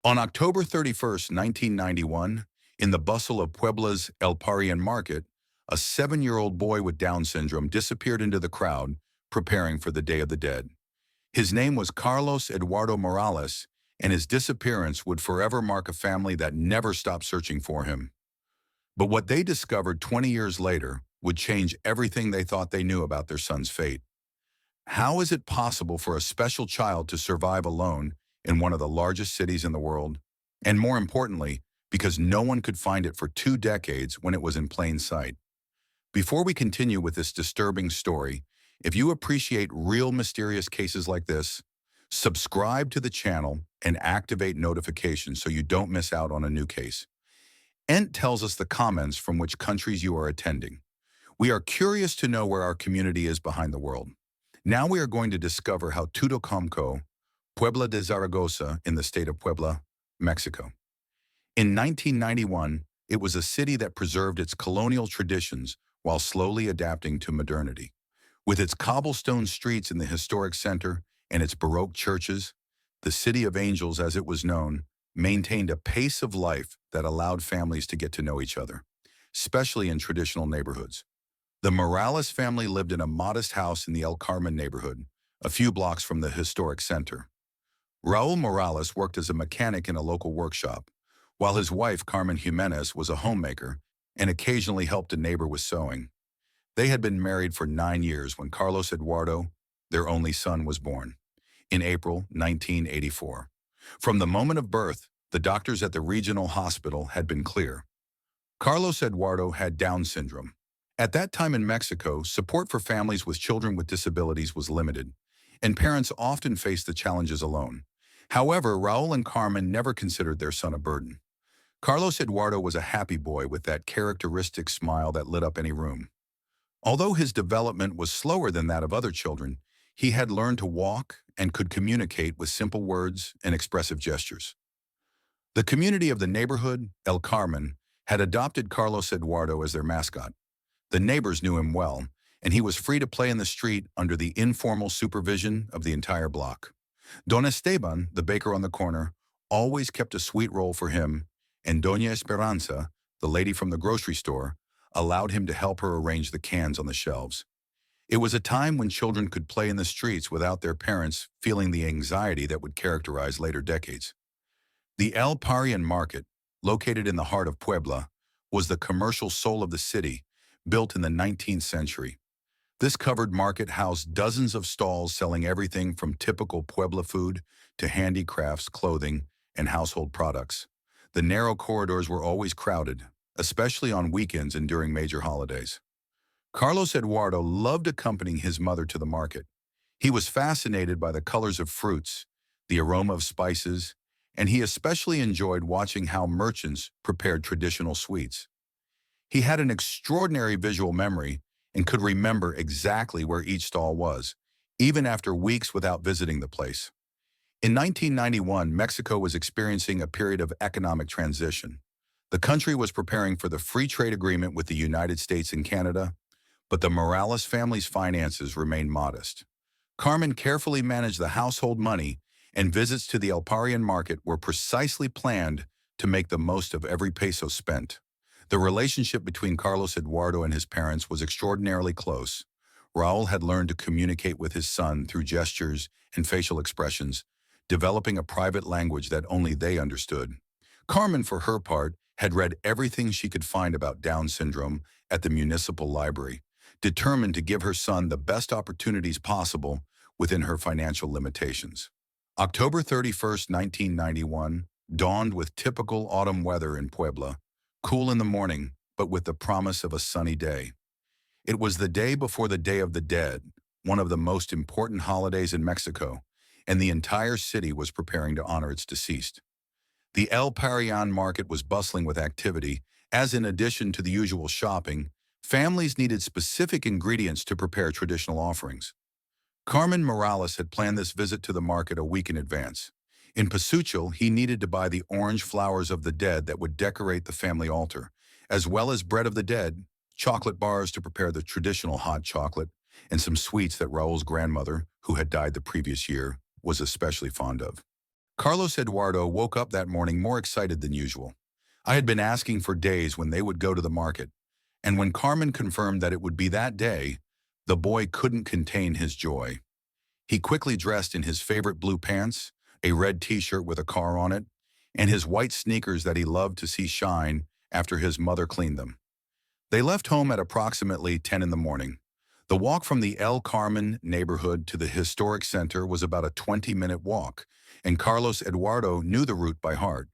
On October 31st, 1991, in the bustle of Puebla's El Parian market, a 7-year-old boy with Down syndrome disappeared into the crowd, preparing for the Day of the Dead. His name was Carlos Eduardo Morales, and his disappearance would forever mark a family that never stopped searching for him. But what they discovered 20 years later would change everything they thought they knew about their son's fate. How is it possible for a special child to survive alone in one of the largest cities in the world? And more importantly, because no one could find it for 2 decades when it was in plain sight. Before we continue with this disturbing story, if you appreciate real mysterious cases like this, subscribe to the channel and activate notifications so you don't miss out on a new case. Ent tells us the comments from which countries you are attending. We are curious to know where our community is behind the world. Now we are going to discover how Tutoconco, Puebla de Zaragoza in the state of Puebla, Mexico. In 1991, it was a city that preserved its colonial traditions while slowly adapting to modernity. With its cobblestone streets in the historic center and its Baroque churches, the City of Angels, as it was known, maintained a pace of life that allowed families to get to know each other, especially in traditional neighborhoods. The Morales family lived in a modest house in the El Carmen neighborhood, a few blocks from the historic center. Raul Morales worked as a mechanic in a local workshop, while his wife, Carmen Jimenez, was a homemaker and occasionally helped a neighbor with sewing. They had been married for 9 years when Carlos Eduardo, their only son, was born, in April 1984. From the moment of birth, the doctors at the regional hospital had been clear. Carlos Eduardo had Down syndrome. At that time in Mexico, support for families with children with disabilities was limited, and parents often faced the challenges alone. However, Raul and Carmen never considered their son a burden. Carlos Eduardo was a happy boy with that characteristic smile that lit up any room. Although his development was slower than that of other children, he had learned to walk and could communicate with simple words and expressive gestures. The community of the neighborhood, El Carmen, had adopted Carlos Eduardo as their mascot. The neighbors knew him well, and he was free to play in the street under the informal supervision of the entire block. Don Esteban, the baker on the corner, always kept a sweet roll for him, and Doña Esperanza, the lady from the grocery store, allowed him to help her arrange the cans on the shelves. It was a time when children could play in the streets without their parents feeling the anxiety that would characterize later decades. The El Parian market, located in the heart of Puebla, was the commercial soul of the city, built in the 19th century. This covered market housed dozens of stalls selling everything from typical Puebla food to handicrafts, clothing, and household products. The narrow corridors were always crowded, especially on weekends and during major holidays. Carlos Eduardo loved accompanying his mother to the market. He was fascinated by the colors of fruits, the aroma of spices, and he especially enjoyed watching how merchants prepared traditional sweets. He had an extraordinary visual memory and could remember exactly where each stall was, even after weeks without visiting the place. In 1991, Mexico was experiencing a period of economic transition. The country was preparing for the free trade agreement with the United States and Canada, but the Morales family's finances remained modest. Carmen carefully managed the household money, and visits to the El Parian market were precisely planned to make the most of every peso spent. The relationship between Carlos Eduardo and his parents was extraordinarily close. Raul had learned to communicate with his son through gestures and facial expressions, developing a private language that only they understood. Carmen, for her part, had read everything she could find about Down syndrome at the municipal library, determined to give her son the best opportunities possible within her financial limitations. October 31st, 1991, dawned with typical autumn weather in Puebla, cool in the morning, but with the promise of a sunny day. It was the day before the Day of the Dead, one of the most important holidays in Mexico, and the entire city was preparing to honor its deceased. The El Parian market was bustling with activity, as in addition to the usual shopping, families needed specific ingredients to prepare traditional offerings. Carmen Morales had planned this visit to the market a week in advance. In Pasuchil, he needed to buy the orange flowers of the dead that would decorate the family altar, as well as bread of the dead, chocolate bars to prepare the traditional hot chocolate, and some sweets that Raul's grandmother, who had died the previous year, was especially fond of. Carlos Eduardo woke up that morning more excited than usual. I had been asking for days when they would go to the market, and when Carmen confirmed that it would be that day, the boy couldn't contain his joy. He quickly dressed in his favorite blue pants, a red t-shirt with a car on it, and his white sneakers that he loved to see shine after his mother cleaned them. They left home at approximately 10 in the morning. The walk from the El Carmen neighborhood to the historic center was about a 20-minute walk, and Carlos Eduardo knew the route by heart.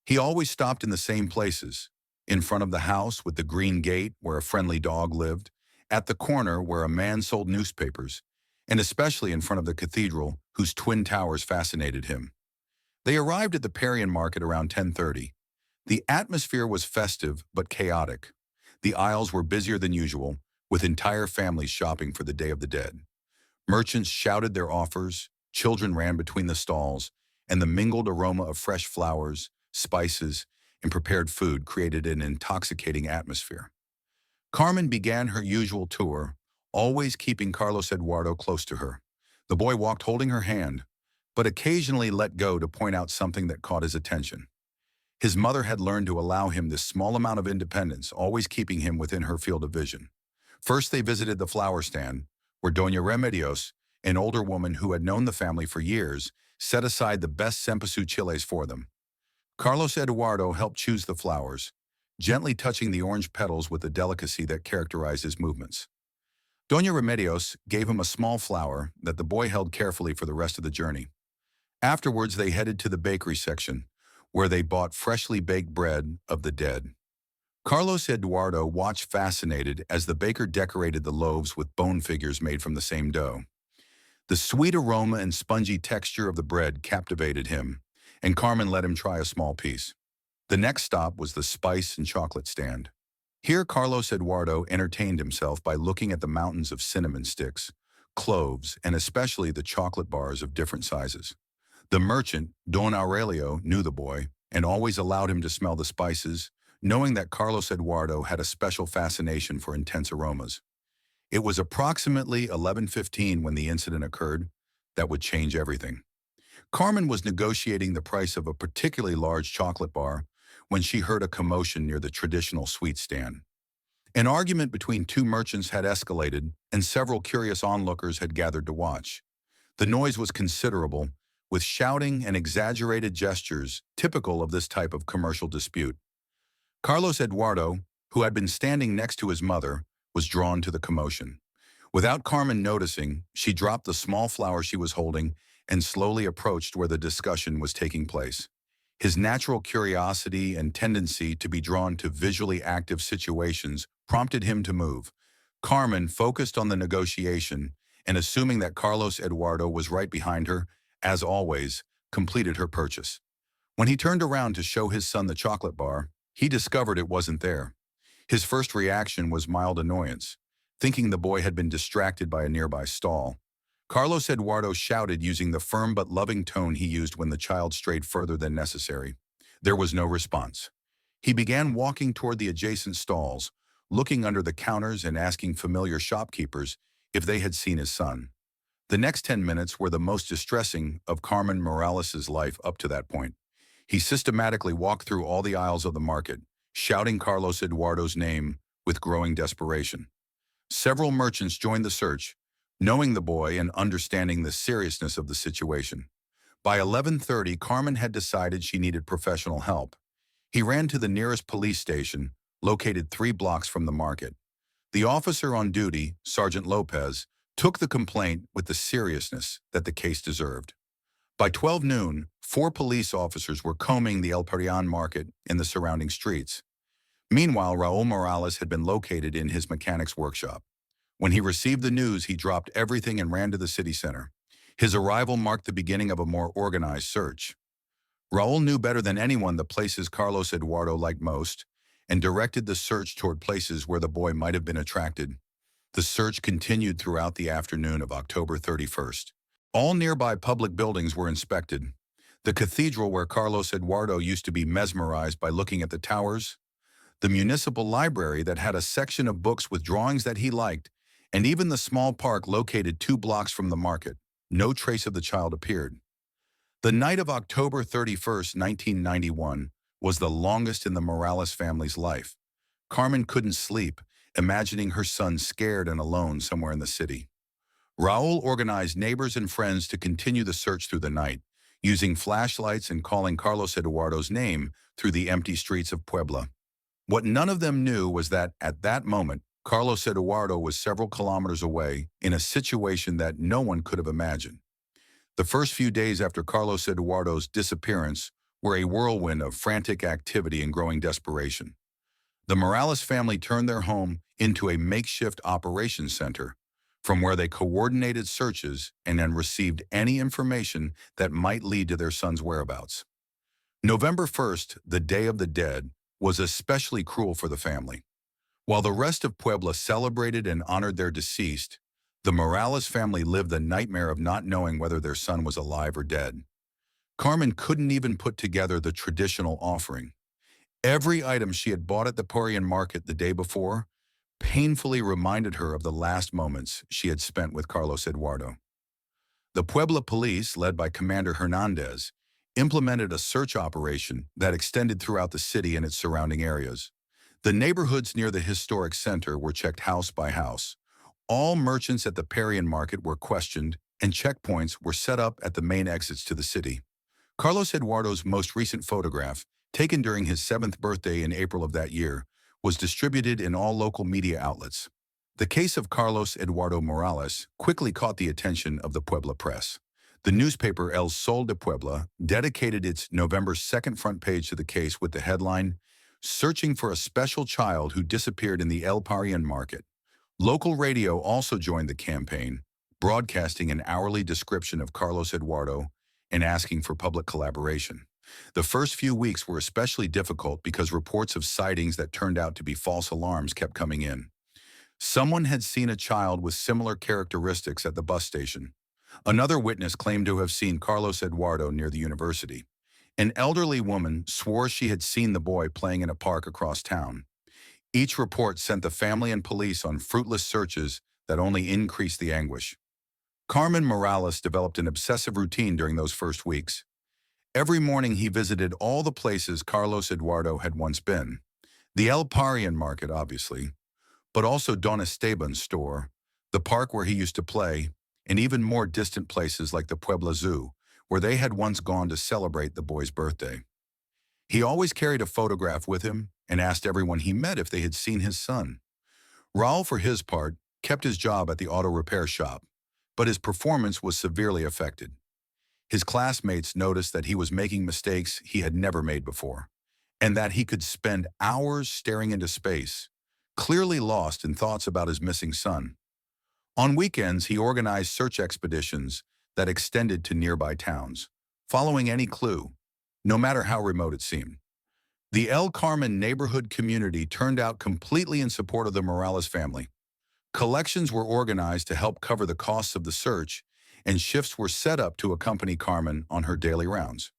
He always stopped in the same places: in front of the house with the green gate where a friendly dog lived, at the corner where a man sold newspapers, and especially in front of the cathedral whose twin towers fascinated him. They arrived at the Parian market around 10:30. The atmosphere was festive but chaotic. The aisles were busier than usual, with entire families shopping for the Day of the Dead. Merchants shouted their offers, children ran between the stalls, and the mingled aroma of fresh flowers, spices, and prepared food created an intoxicating atmosphere. Carmen began her usual tour, always keeping Carlos Eduardo close to her. The boy walked holding her hand, but occasionally let go to point out something that caught his attention. His mother had learned to allow him this small amount of independence, always keeping him within her field of vision. First, they visited the flower stand, where Doña Remedios, an older woman who had known the family for years, set aside the best cempasú chiles for them. Carlos Eduardo helped choose the flowers, gently touching the orange petals with the delicacy that characterized his movements. Doña Remedios gave him a small flower that the boy held carefully for the rest of the journey. Afterwards, they headed to the bakery section, where they bought freshly baked bread of the dead. Carlos Eduardo watched fascinated as the baker decorated the loaves with bone figures made from the same dough. The sweet aroma and spongy texture of the bread captivated him, and Carmen let him try a small piece. The next stop was the spice and chocolate stand. Here, Carlos Eduardo entertained himself by looking at the mountains of cinnamon sticks, cloves, and especially the chocolate bars of different sizes. The merchant, Don Aurelio, knew the boy and always allowed him to smell the spices, knowing that Carlos Eduardo had a special fascination for intense aromas. It was approximately 11:15 when the incident occurred that would change everything. Carmen was negotiating the price of a particularly large chocolate bar when she heard a commotion near the traditional sweet stand. An argument between two merchants had escalated, and several curious onlookers had gathered to watch. The noise was considerable, with shouting and exaggerated gestures typical of this type of commercial dispute. Carlos Eduardo, who had been standing next to his mother, was drawn to the commotion. Without Carmen noticing, she dropped the small flower she was holding and slowly approached where the discussion was taking place. His natural curiosity and tendency to be drawn to visually active situations prompted him to move. Carmen focused on the negotiation and, assuming that Carlos Eduardo was right behind her, as always, completed her purchase. When he turned around to show his son the chocolate bar, he discovered it wasn't there. His first reaction was mild annoyance, thinking the boy had been distracted by a nearby stall. Carlos Eduardo shouted using the firm but loving tone he used when the child strayed further than necessary. There was no response. He began walking toward the adjacent stalls, looking under the counters and asking familiar shopkeepers if they had seen his son. The next 10 minutes were the most distressing of Carmen Morales' life up to that point. He systematically walked through all the aisles of the market, shouting Carlos Eduardo's name with growing desperation. Several merchants joined the search, knowing the boy and understanding the seriousness of the situation. By 11:30, Carmen had decided she needed professional help. He ran to the nearest police station, located 3 blocks from the market. The officer on duty, Sergeant Lopez, took the complaint with the seriousness that the case deserved. By 12 noon, 4 police officers were combing the El Parian market and the surrounding streets. Meanwhile, Raul Morales had been located in his mechanic's workshop. When he received the news, he dropped everything and ran to the city center. His arrival marked the beginning of a more organized search. Raul knew better than anyone the places Carlos Eduardo liked most and directed the search toward places where the boy might have been attracted. The search continued throughout the afternoon of October 31st. All nearby public buildings were inspected. The cathedral where Carlos Eduardo used to be mesmerized by looking at the towers, the municipal library that had a section of books with drawings that he liked, and even the small park located 2 blocks from the market. No trace of the child appeared. The night of October 31st, 1991, was the longest in the Morales family's life. Carmen couldn't sleep, imagining her son scared and alone somewhere in the city. Raul organized neighbors and friends to continue the search through the night, using flashlights and calling Carlos Eduardo's name through the empty streets of Puebla. What none of them knew was that, at that moment, Carlos Eduardo was several kilometers away in a situation that no one could have imagined. The first few days after Carlos Eduardo's disappearance were a whirlwind of frantic activity and growing desperation. The Morales family turned their home into a makeshift operations center, from where they coordinated searches and then received any information that might lead to their son's whereabouts. November 1st, the Day of the Dead, was especially cruel for the family. While the rest of Puebla celebrated and honored their deceased, the Morales family lived the nightmare of not knowing whether their son was alive or dead. Carmen couldn't even put together the traditional offering. Every item she had bought at the Porian market the day before painfully reminded her of the last moments she had spent with Carlos Eduardo. The Puebla police, led by Commander Hernandez, implemented a search operation that extended throughout the city and its surrounding areas. The neighborhoods near the historic center were checked house by house. All merchants at the Parian market were questioned, and checkpoints were set up at the main exits to the city. Carlos Eduardo's most recent photograph, taken during his 7th birthday in April of that year, was distributed in all local media outlets. The case of Carlos Eduardo Morales quickly caught the attention of the Puebla press. The newspaper El Sol de Puebla dedicated its November 2nd front page to the case with the headline, "Searching for a Special Child Who Disappeared in the El Parian Market." Local radio also joined the campaign, broadcasting an hourly description of Carlos Eduardo and asking for public collaboration. The first few weeks were especially difficult because reports of sightings that turned out to be false alarms kept coming in. Someone had seen a child with similar characteristics at the bus station. Another witness claimed to have seen Carlos Eduardo near the university. An elderly woman swore she had seen the boy playing in a park across town. Each report sent the family and police on fruitless searches that only increased the anguish. Carmen Morales developed an obsessive routine during those first weeks. Every morning he visited all the places Carlos Eduardo had once been. The El Parian market, obviously, but also Don Esteban's store, the park where he used to play, and even more distant places like the Puebla Zoo, where they had once gone to celebrate the boy's birthday. He always carried a photograph with him and asked everyone he met if they had seen his son. Raul, for his part, kept his job at the auto repair shop, but his performance was severely affected. His classmates noticed that he was making mistakes he had never made before, and that he could spend hours staring into space, clearly lost in thoughts about his missing son. On weekends, he organized search expeditions that extended to nearby towns, following any clue, no matter how remote it seemed. The El Carmen neighborhood community turned out completely in support of the Morales family. Collections were organized to help cover the costs of the search, and shifts were set up to accompany Carmen on her daily rounds.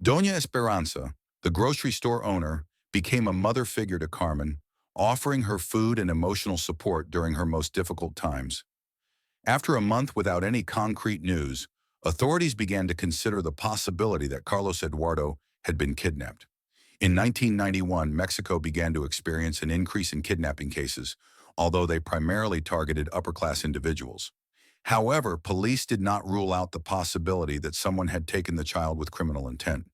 Doña Esperanza, the grocery store owner, became a mother figure to Carmen, offering her food and emotional support during her most difficult times. After a month without any concrete news, authorities began to consider the possibility that Carlos Eduardo had been kidnapped. In 1991, Mexico began to experience an increase in kidnapping cases, although they primarily targeted upper-class individuals. However, police did not rule out the possibility that someone had taken the child with criminal intent.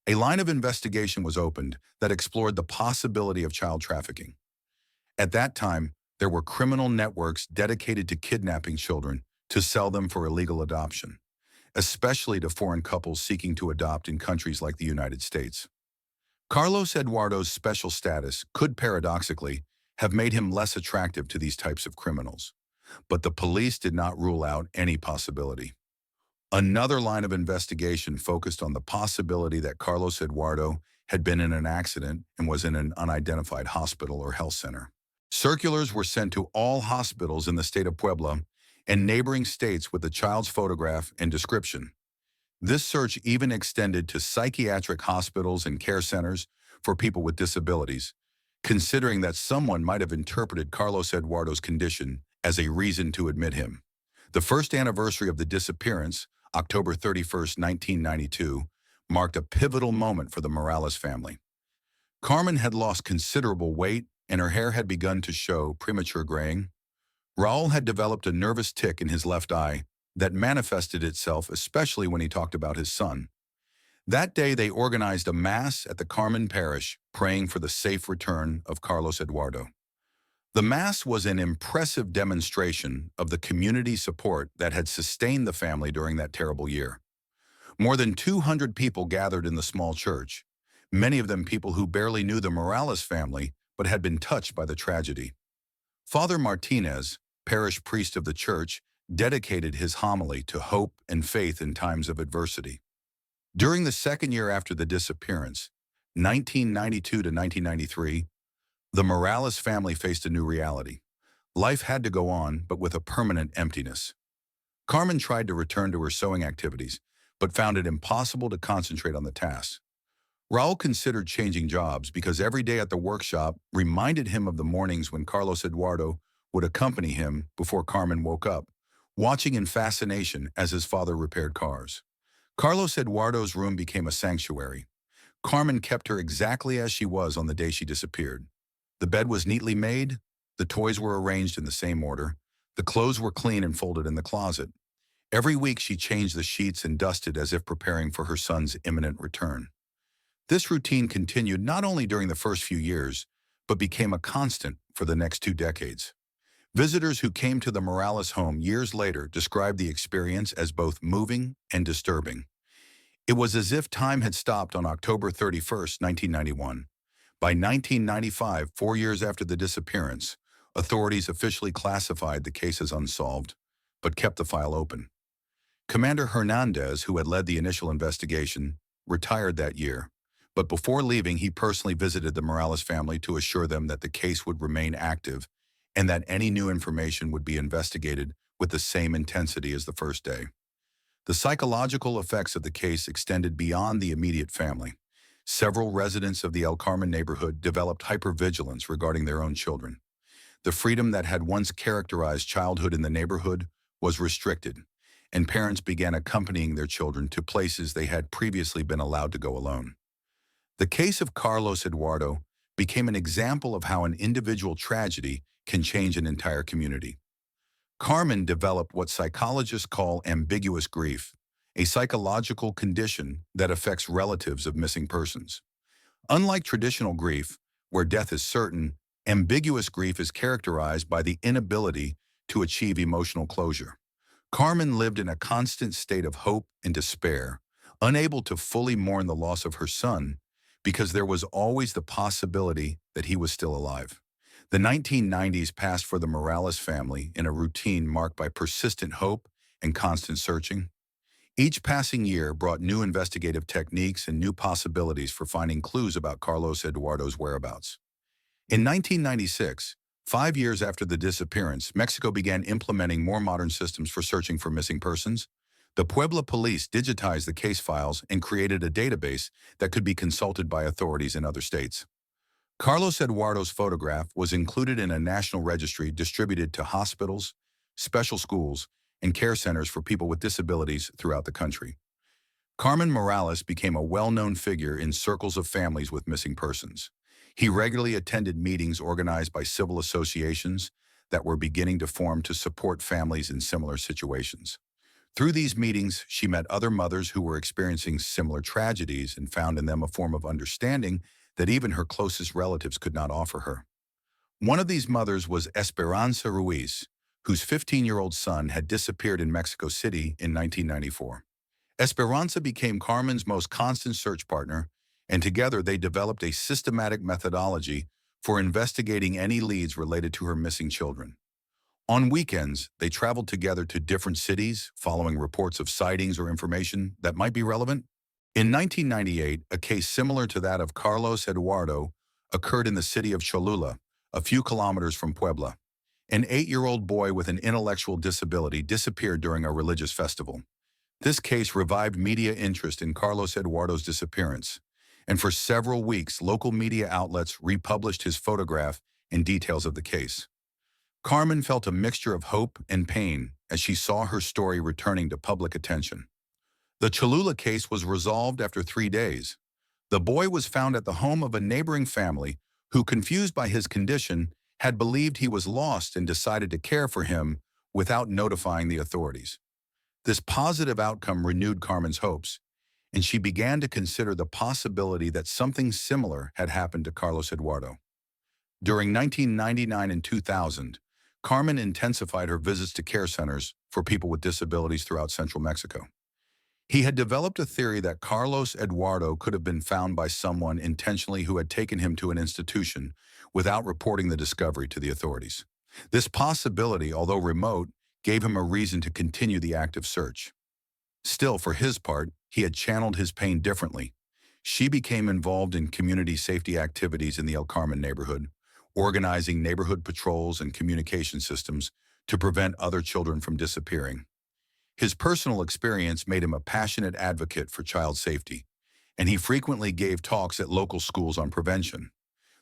A line of investigation was opened that explored the possibility of child trafficking. At that time, there were criminal networks dedicated to kidnapping children to sell them for illegal adoption, especially to foreign couples seeking to adopt in countries like the United States. Carlos Eduardo's special status could paradoxically have made him less attractive to these types of criminals, but the police did not rule out any possibility. Another line of investigation focused on the possibility that Carlos Eduardo had been in an accident and was in an unidentified hospital or health center. Circulars were sent to all hospitals in the state of Puebla and neighboring states with the child's photograph and description. This search even extended to psychiatric hospitals and care centers for people with disabilities, considering that someone might have interpreted Carlos Eduardo's condition as a reason to admit him. The first anniversary of the disappearance, October 31st, 1992, marked a pivotal moment for the Morales family. Carmen had lost considerable weight and her hair had begun to show premature graying. Raul had developed a nervous tic in his left eye that manifested itself especially when he talked about his son. That day they organized a mass at the Carmen parish, praying for the safe return of Carlos Eduardo. The mass was an impressive demonstration of the community support that had sustained the family during that terrible year. More than 200 people gathered in the small church, many of them people who barely knew the Morales family but had been touched by the tragedy. Father Martinez, parish priest of the church, dedicated his homily to hope and faith in times of adversity. During the second year after the disappearance, 1992 to 1993, the Morales family faced a new reality. Life had to go on, but with a permanent emptiness. Carmen tried to return to her sewing activities, but found it impossible to concentrate on the tasks. Raul considered changing jobs because every day at the workshop reminded him of the mornings when Carlos Eduardo would accompany him before Carmen woke up, watching in fascination as his father repaired cars. Carlos Eduardo's room became a sanctuary. Carmen kept her exactly as she was on the day she disappeared. The bed was neatly made, the toys were arranged in the same order, the clothes were clean and folded in the closet. Every week she changed the sheets and dusted as if preparing for her son's imminent return. This routine continued not only during the first few years, but became a constant for the next 2 decades. Visitors who came to the Morales home years later described the experience as both moving and disturbing. It was as if time had stopped on October 31st, 1991. By 1995, 4 years after the disappearance, authorities officially classified the case as unsolved, but kept the file open. Commander Hernandez, who had led the initial investigation, retired that year, but before leaving, he personally visited the Morales family to assure them that the case would remain active and that any new information would be investigated with the same intensity as the first day. The psychological effects of the case extended beyond the immediate family. Several residents of the El Carmen neighborhood developed hypervigilance regarding their own children. The freedom that had once characterized childhood in the neighborhood was restricted, and parents began accompanying their children to places they had previously been allowed to go alone. The case of Carlos Eduardo became an example of how an individual tragedy can change an entire community. Carmen developed what psychologists call ambiguous grief, a psychological condition that affects relatives of missing persons. Unlike traditional grief, where death is certain, ambiguous grief is characterized by the inability to achieve emotional closure. Carmen lived in a constant state of hope and despair, unable to fully mourn the loss of her son because there was always the possibility that he was still alive. The 1990s passed for the Morales family in a routine marked by persistent hope and constant searching. Each passing year brought new investigative techniques and new possibilities for finding clues about Carlos Eduardo's whereabouts. In 1996, 5 years after the disappearance, Mexico began implementing more modern systems for searching for missing persons. The Puebla police digitized the case files and created a database that could be consulted by authorities in other states. Carlos Eduardo's photograph was included in a national registry distributed to hospitals, special schools, and care centers for people with disabilities throughout the country. Carmen Morales became a well-known figure in circles of families with missing persons. He regularly attended meetings organized by civil associations that were beginning to form to support families in similar situations. Through these meetings, she met other mothers who were experiencing similar tragedies and found in them a form of understanding that even her closest relatives could not offer her. One of these mothers was Esperanza Ruiz, whose 15-year-old son had disappeared in Mexico City in 1994. Esperanza became Carmen's most constant search partner, and together they developed a systematic methodology for investigating any leads related to her missing children. On weekends, they traveled together to different cities, following reports of sightings or information that might be relevant. In 1998, a case similar to that of Carlos Eduardo occurred in the city of Cholula, a few kilometers from Puebla. An 8-year-old boy with an intellectual disability disappeared during a religious festival. This case revived media interest in Carlos Eduardo's disappearance, and for several weeks, local media outlets republished his photograph and details of the case. Carmen felt a mixture of hope and pain as she saw her story returning to public attention. The Cholula case was resolved after 3 days. The boy was found at the home of a neighboring family who, confused by his condition, had believed he was lost and decided to care for him without notifying the authorities. This positive outcome renewed Carmen's hopes, and she began to consider the possibility that something similar had happened to Carlos Eduardo. During 1999 and 2000, Carmen intensified her visits to care centers for people with disabilities throughout central Mexico. He had developed a theory that Carlos Eduardo could have been found by someone intentionally who had taken him to an institution without reporting the discovery to the authorities. This possibility, although remote, gave him a reason to continue the active search. Still, for his part, he had channeled his pain differently. She became involved in community safety activities in the El Carmen neighborhood, organizing neighborhood patrols and communication systems to prevent other children from disappearing. His personal experience made him a passionate advocate for child safety, and he frequently gave talks at local schools on prevention.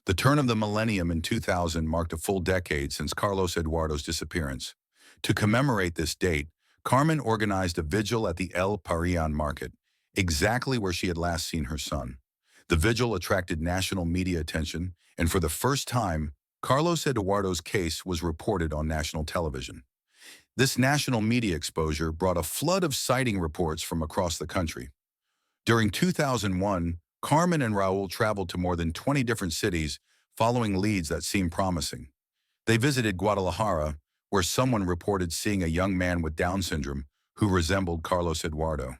The turn of the millennium in 2000 marked a full decade since Carlos Eduardo's disappearance. To commemorate this date, Carmen organized a vigil at the El Parian market, exactly where she had last seen her son. The vigil attracted national media attention, and for the first time, Carlos Eduardo's case was reported on national television. This national media exposure brought a flood of sighting reports from across the country. During 2001, Carmen and Raul traveled to more than 20 different cities following leads that seemed promising. They visited Guadalajara, where someone reported seeing a young man with Down syndrome who resembled Carlos Eduardo.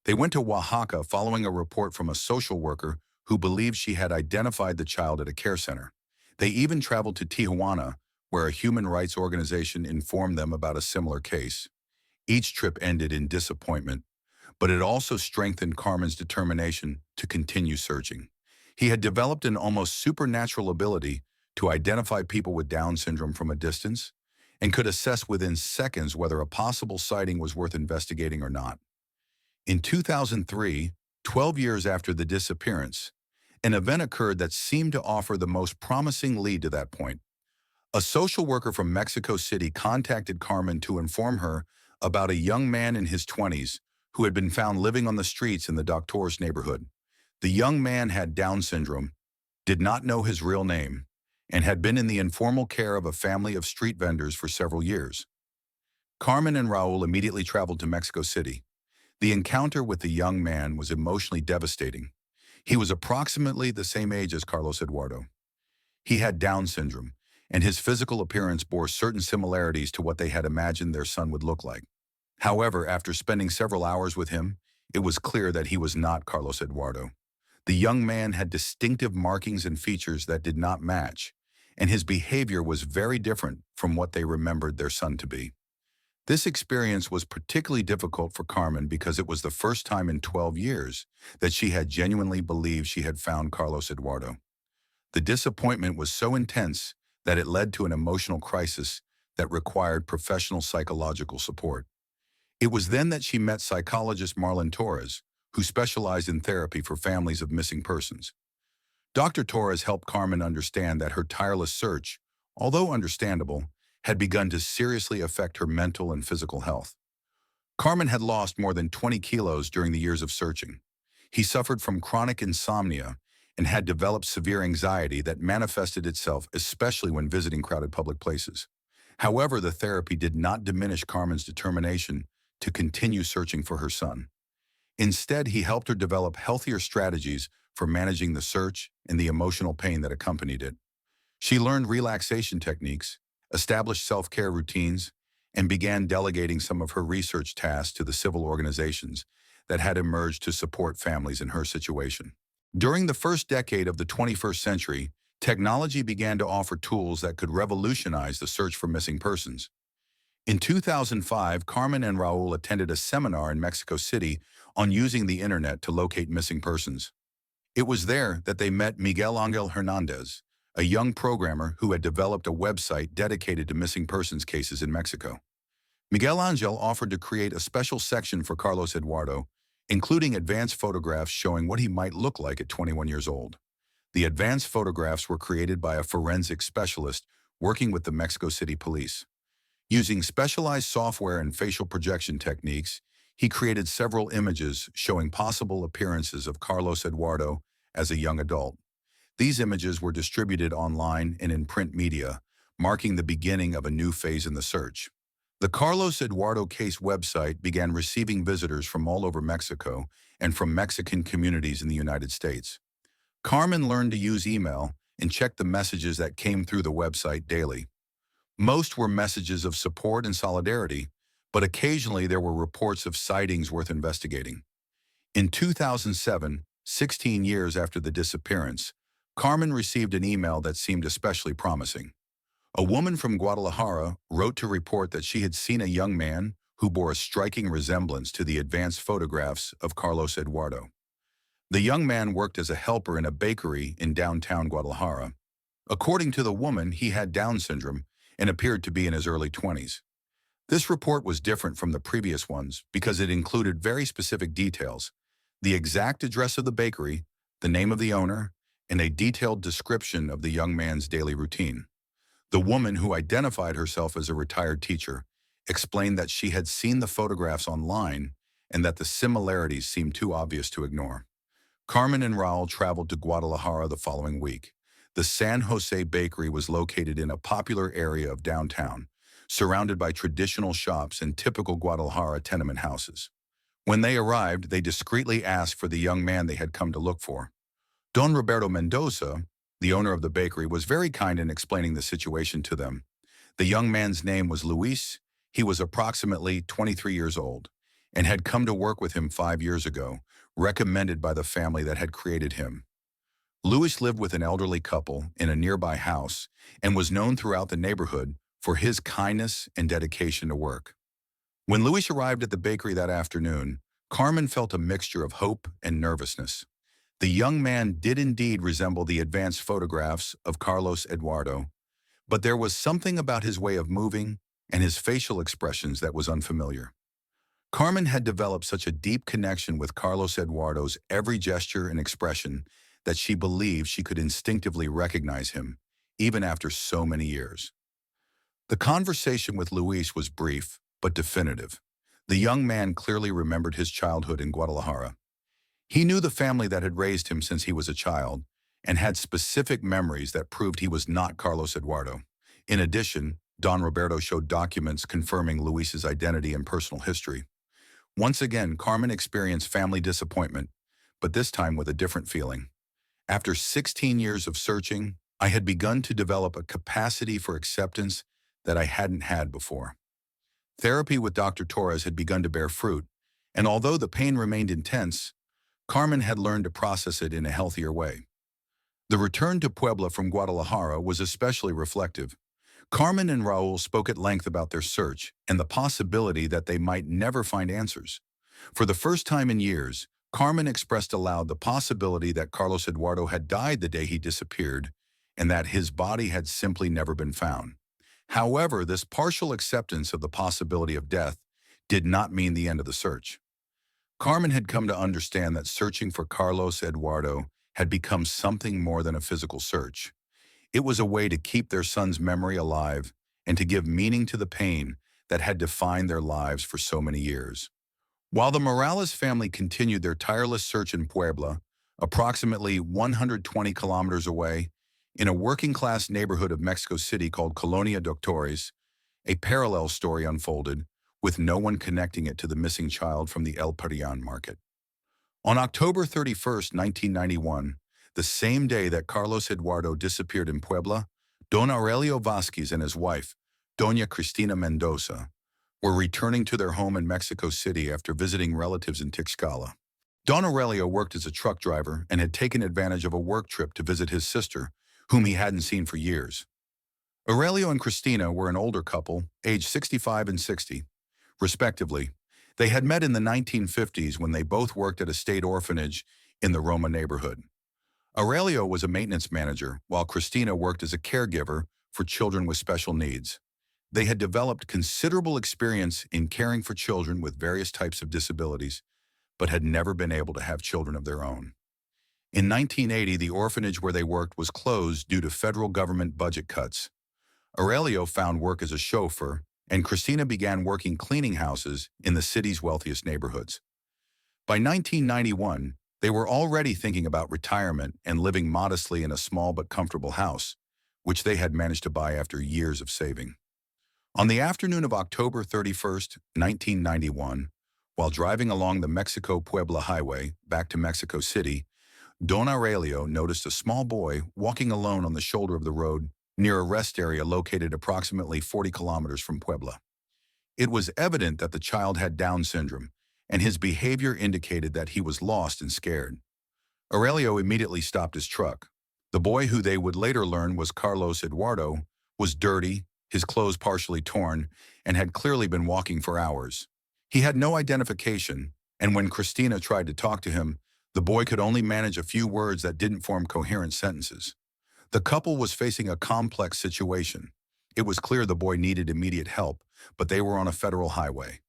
They went to Oaxaca following a report from a social worker who believed she had identified the child at a care center. They even traveled to Tijuana, where a human rights organization informed them about a similar case. Each trip ended in disappointment, but it also strengthened Carmen's determination to continue searching. He had developed an almost supernatural ability to identify people with Down syndrome from a distance and could assess within seconds whether a possible sighting was worth investigating or not. In 2003, 12 years after the disappearance, an event occurred that seemed to offer the most promising lead to that point. A social worker from Mexico City contacted Carmen to inform her about a young man in his 20s who had been found living on the streets in the Doctores neighborhood. The young man had Down syndrome, did not know his real name, and had been in the informal care of a family of street vendors for several years. Carmen and Raul immediately traveled to Mexico City. The encounter with the young man was emotionally devastating. He was approximately the same age as Carlos Eduardo. He had Down syndrome, and his physical appearance bore certain similarities to what they had imagined their son would look like. However, after spending several hours with him, it was clear that he was not Carlos Eduardo. The young man had distinctive markings and features that did not match, and his behavior was very different from what they remembered their son to be. This experience was particularly difficult for Carmen because it was the first time in 12 years that she had genuinely believed she had found Carlos Eduardo. The disappointment was so intense that it led to an emotional crisis that required professional psychological support. It was then that she met psychologist Marlon Torres, who specialized in therapy for families of missing persons. Dr. Torres helped Carmen understand that her tireless search, although understandable, had begun to seriously affect her mental and physical health. Carmen had lost more than 20 kilos during the years of searching. He suffered from chronic insomnia and had developed severe anxiety that manifested itself especially when visiting crowded public places. However, the therapy did not diminish Carmen's determination to continue searching for her son. Instead, he helped her develop healthier strategies for managing the search and the emotional pain that accompanied it. She learned relaxation techniques, established self-care routines, and began delegating some of her research tasks to the civil organizations that had emerged to support families in her situation. During the first decade of the 21st century, technology began to offer tools that could revolutionize the search for missing persons. In 2005, Carmen and Raul attended a seminar in Mexico City on using the internet to locate missing persons. It was there that they met Miguel Angel Hernandez, a young programmer who had developed a website dedicated to missing persons cases in Mexico. Miguel Angel offered to create a special section for Carlos Eduardo, including advanced photographs showing what he might look like at 21 years old. The advanced photographs were created by a forensic specialist working with the Mexico City police. Using specialized software and facial projection techniques, He created several images showing possible appearances of Carlos Eduardo as a young adult. These images were distributed online and in print media, marking the beginning of a new phase in the search. The Carlos Eduardo case website began receiving visitors from all over Mexico and from Mexican communities in the United States. Carmen learned to use email and checked the messages that came through the website daily. Most were messages of support and solidarity, but occasionally there were reports of sightings worth investigating. In 2007, 16 years after the disappearance, Carmen received an email that seemed especially promising. A woman from Guadalajara wrote to report that she had seen a young man who bore a striking resemblance to the advanced photographs of Carlos Eduardo. The young man worked as a helper in a bakery in downtown Guadalajara. According to the woman, he had Down syndrome and appeared to be in his early 20s. This report was different from the previous ones because it included very specific details: the exact address of the bakery, the name of the owner, and a detailed description of the young man's daily routine. The woman, who identified herself as a retired teacher, explained that she had seen the photographs online and that the similarities seemed too obvious to ignore. Carmen and Raul traveled to Guadalajara the following week. The San Jose Bakery was located in a popular area of downtown, surrounded by traditional shops and typical Guadalajara tenement houses. When they arrived, they discreetly asked for the young man they had come to look for. Don Roberto Mendoza, the owner of the bakery, was very kind in explaining the situation to them. The young man's name was Luis. He was approximately 23 years old and had come to work with him 5 years ago, recommended by the family that had created him. Luis lived with an elderly couple in a nearby house and was known throughout the neighborhood for his kindness and dedication to work. When Luis arrived at the bakery that afternoon, Carmen felt a mixture of hope and nervousness. The young man did indeed resemble the advanced photographs of Carlos Eduardo, but there was something about his way of moving and his facial expressions that was unfamiliar. Carmen had developed such a deep connection with Carlos Eduardo's every gesture and expression that she believed she could instinctively recognize him, even after so many years. The conversation with Luis was brief, but definitive. The young man clearly remembered his childhood in Guadalajara. He knew the family that had raised him since he was a child and had specific memories that proved he was not Carlos Eduardo. In addition, Don Roberto showed documents confirming Luis's identity and personal history. Once again, Carmen experienced family disappointment, but this time with a different feeling. After 16 years of searching, I had begun to develop a capacity for acceptance that I hadn't had before. Therapy with Dr. Torres had begun to bear fruit, and although the pain remained intense, Carmen had learned to process it in a healthier way. The return to Puebla from Guadalajara was especially reflective. Carmen and Raul spoke at length about their search and the possibility that they might never find answers. For the first time in years, Carmen expressed aloud the possibility that Carlos Eduardo had died the day he disappeared and that his body had simply never been found. However, this partial acceptance of the possibility of death did not mean the end of the search. Carmen had come to understand that searching for Carlos Eduardo had become something more than a physical search. It was a way to keep their son's memory alive and to give meaning to the pain that had defined their lives for so many years. While the Morales family continued their tireless search in Puebla, approximately 120 kilometers away, in a working-class neighborhood of Mexico City called Colonia Doctores, a parallel story unfolded, with no one connecting it to the missing child from the El Parian market. On October 31, 1991, the same day that Carlos Eduardo disappeared in Puebla, Don Aurelio Vasquez and his wife, Doña Cristina Mendoza, were returning to their home in Mexico City after visiting relatives in Tixcala. Don Aurelio worked as a truck driver and had taken advantage of a work trip to visit his sister, whom he hadn't seen for years. Aurelio and Cristina were an older couple, aged 65 and 60, respectively. They had met in the 1950s when they both worked at a state orphanage in the Roma neighborhood. Aurelio was a maintenance manager, while Cristina worked as a caregiver for children with special needs. They had developed considerable experience in caring for children with various types of disabilities, but had never been able to have children of their own. In 1980, the orphanage where they worked was closed due to federal government budget cuts. Aurelio found work as a chauffeur, and Christina began working cleaning houses in the city's wealthiest neighborhoods. By 1991, they were already thinking about retirement and living modestly in a small but comfortable house, which they had managed to buy after years of saving. On the afternoon of October 31st, 1991, while driving along the Mexico-Puebla highway back to Mexico City, Don Aurelio noticed a small boy walking alone on the shoulder of the road near a rest area located approximately 40 kilometers from Puebla. It was evident that the child had Down syndrome, and his behavior indicated that he was lost and scared. Aurelio immediately stopped his truck. The boy, who they would later learn was Carlos Eduardo, was dirty, his clothes partially torn, and had clearly been walking for hours. He had no identification, and when Christina tried to talk to him, the boy could only manage a few words that didn't form coherent sentences. The couple was facing a complex situation. It was clear the boy needed immediate help, but they were on a federal highway.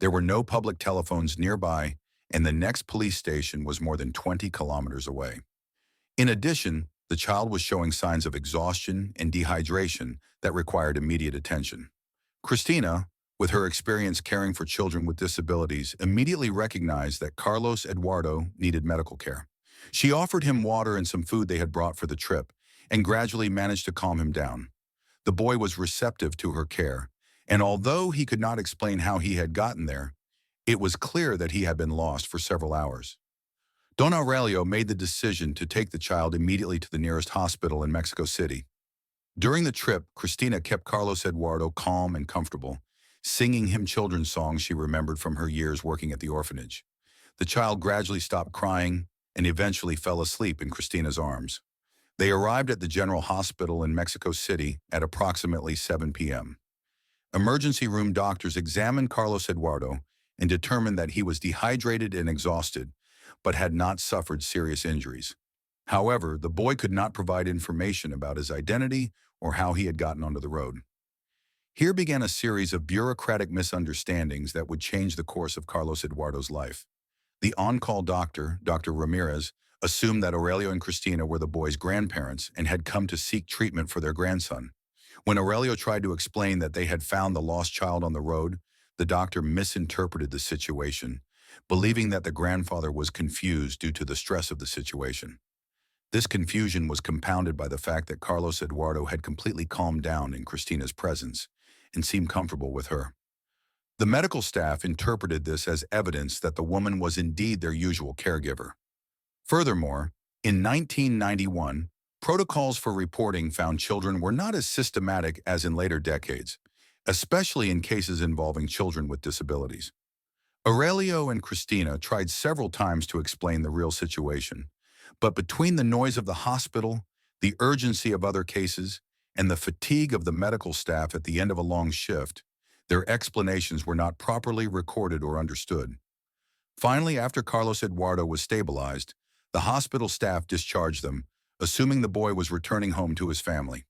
There were no public telephones nearby, and the next police station was more than 20 kilometers away. In addition, the child was showing signs of exhaustion and dehydration that required immediate attention. Christina, with her experience caring for children with disabilities, immediately recognized that Carlos Eduardo needed medical care. She offered him water and some food they had brought for the trip, and gradually managed to calm him down. The boy was receptive to her care, and although he could not explain how he had gotten there, it was clear that he had been lost for several hours. Don Aurelio made the decision to take the child immediately to the nearest hospital in Mexico City. During the trip, Christina kept Carlos Eduardo calm and comfortable, singing him children's songs she remembered from her years working at the orphanage. The child gradually stopped crying and eventually fell asleep in Christina's arms. They arrived at the General Hospital in Mexico City at approximately 7 p.m. Emergency room doctors examined Carlos Eduardo and determined that he was dehydrated and exhausted, but had not suffered serious injuries. However, the boy could not provide information about his identity or how he had gotten onto the road. Here began a series of bureaucratic misunderstandings that would change the course of Carlos Eduardo's life. The on-call doctor, Dr. Ramirez, assumed that Aurelio and Christina were the boy's grandparents and had come to seek treatment for their grandson. When Aurelio tried to explain that they had found the lost child on the road, the doctor misinterpreted the situation, believing that the grandfather was confused due to the stress of the situation. This confusion was compounded by the fact that Carlos Eduardo had completely calmed down in Christina's presence and seemed comfortable with her. The medical staff interpreted this as evidence that the woman was indeed their usual caregiver. Furthermore, in 1991, protocols for reporting found children were not as systematic as in later decades, especially in cases involving children with disabilities. Aurelio and Christina tried several times to explain the real situation, but between the noise of the hospital, the urgency of other cases, and the fatigue of the medical staff at the end of a long shift, their explanations were not properly recorded or understood. Finally, after Carlos Eduardo was stabilized, the hospital staff discharged them, assuming the boy was returning home to his family.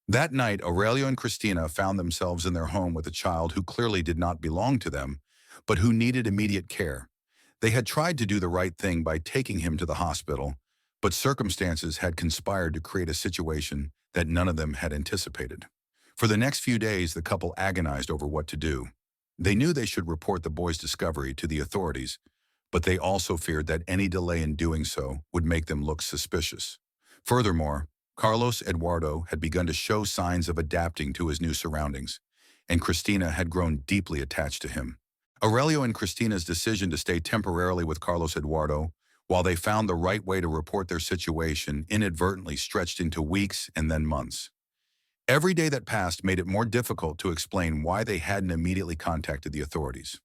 That night, Aurelio and Christina found themselves in their home with a child who clearly did not belong to them, but who needed immediate care. They had tried to do the right thing by taking him to the hospital, but circumstances had conspired to create a situation that none of them had anticipated. For the next few days, the couple agonized over what to do. They knew they should report the boy's discovery to the authorities, but they also feared that any delay in doing so would make them look suspicious. Furthermore, Carlos Eduardo had begun to show signs of adapting to his new surroundings, and Christina had grown deeply attached to him. Aurelio and Christina's decision to stay temporarily with Carlos Eduardo, while they found the right way to report their situation, inadvertently stretched into weeks and then months. Every day that passed made it more difficult to explain why they hadn't immediately contacted the authorities.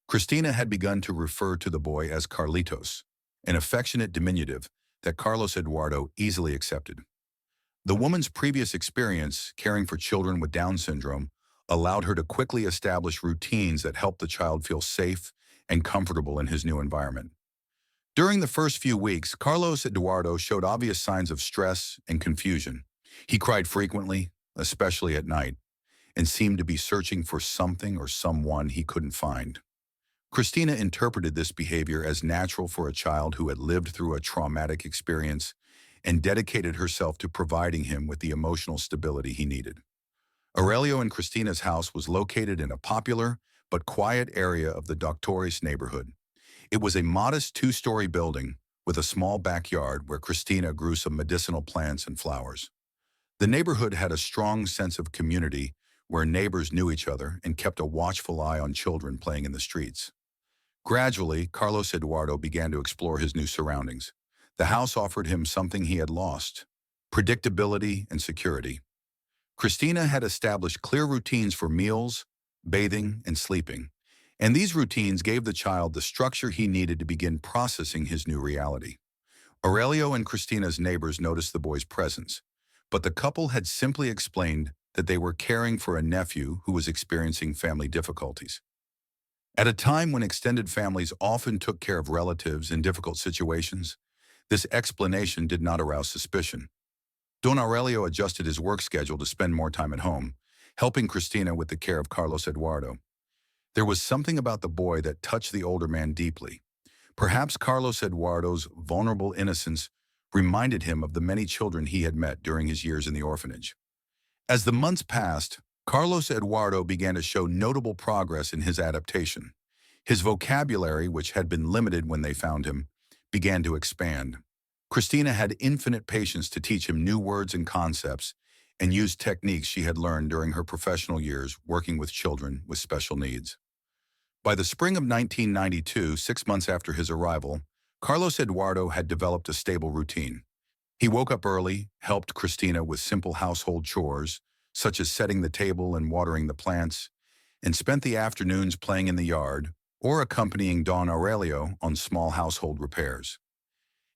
Christina had begun to refer to the boy as Carlitos, an affectionate diminutive that Carlos Eduardo easily accepted. The woman's previous experience caring for children with Down syndrome allowed her to quickly establish routines that helped the child feel safe and comfortable in his new environment. During the first few weeks, Carlos Eduardo showed obvious signs of stress and confusion. He cried frequently, especially at night, and seemed to be searching for something or someone he couldn't find. Christina interpreted this behavior as natural for a child who had lived through a traumatic experience and dedicated herself to providing him with the emotional stability he needed. Aurelio and Christina's house was located in a popular but quiet area of the Doctores neighborhood. It was a modest two-story building with a small backyard where Christina grew some medicinal plants and flowers. The neighborhood had a strong sense of community where neighbors knew each other and kept a watchful eye on children playing in the streets. Gradually, Carlos Eduardo began to explore his new surroundings. The house offered him something he had lost: predictability and security. Christina had established clear routines for meals, bathing, and sleeping, and these routines gave the child the structure he needed to begin processing his new reality. Aurelio and Christina's neighbors noticed the boy's presence, but the couple had simply explained that they were caring for a nephew who was experiencing family difficulties. At a time when extended families often took care of relatives in difficult situations, this explanation did not arouse suspicion. Don Aurelio adjusted his work schedule to spend more time at home, helping Christina with the care of Carlos Eduardo. There was something about the boy that touched the older man deeply. Perhaps Carlos Eduardo's vulnerable innocence reminded him of the many children he had met during his years in the orphanage. As the months passed, Carlos Eduardo began to show notable progress in his adaptation. His vocabulary, which had been limited when they found him, began to expand. Christina had infinite patience to teach him new words and concepts and used techniques she had learned during her professional years working with children with special needs. By the spring of 1992, 6 months after his arrival, Carlos Eduardo had developed a stable routine. He woke up early, helped Christina with simple household chores, such as setting the table and watering the plants, and spent the afternoons playing in the yard or accompanying Don Aurelio on small household repairs.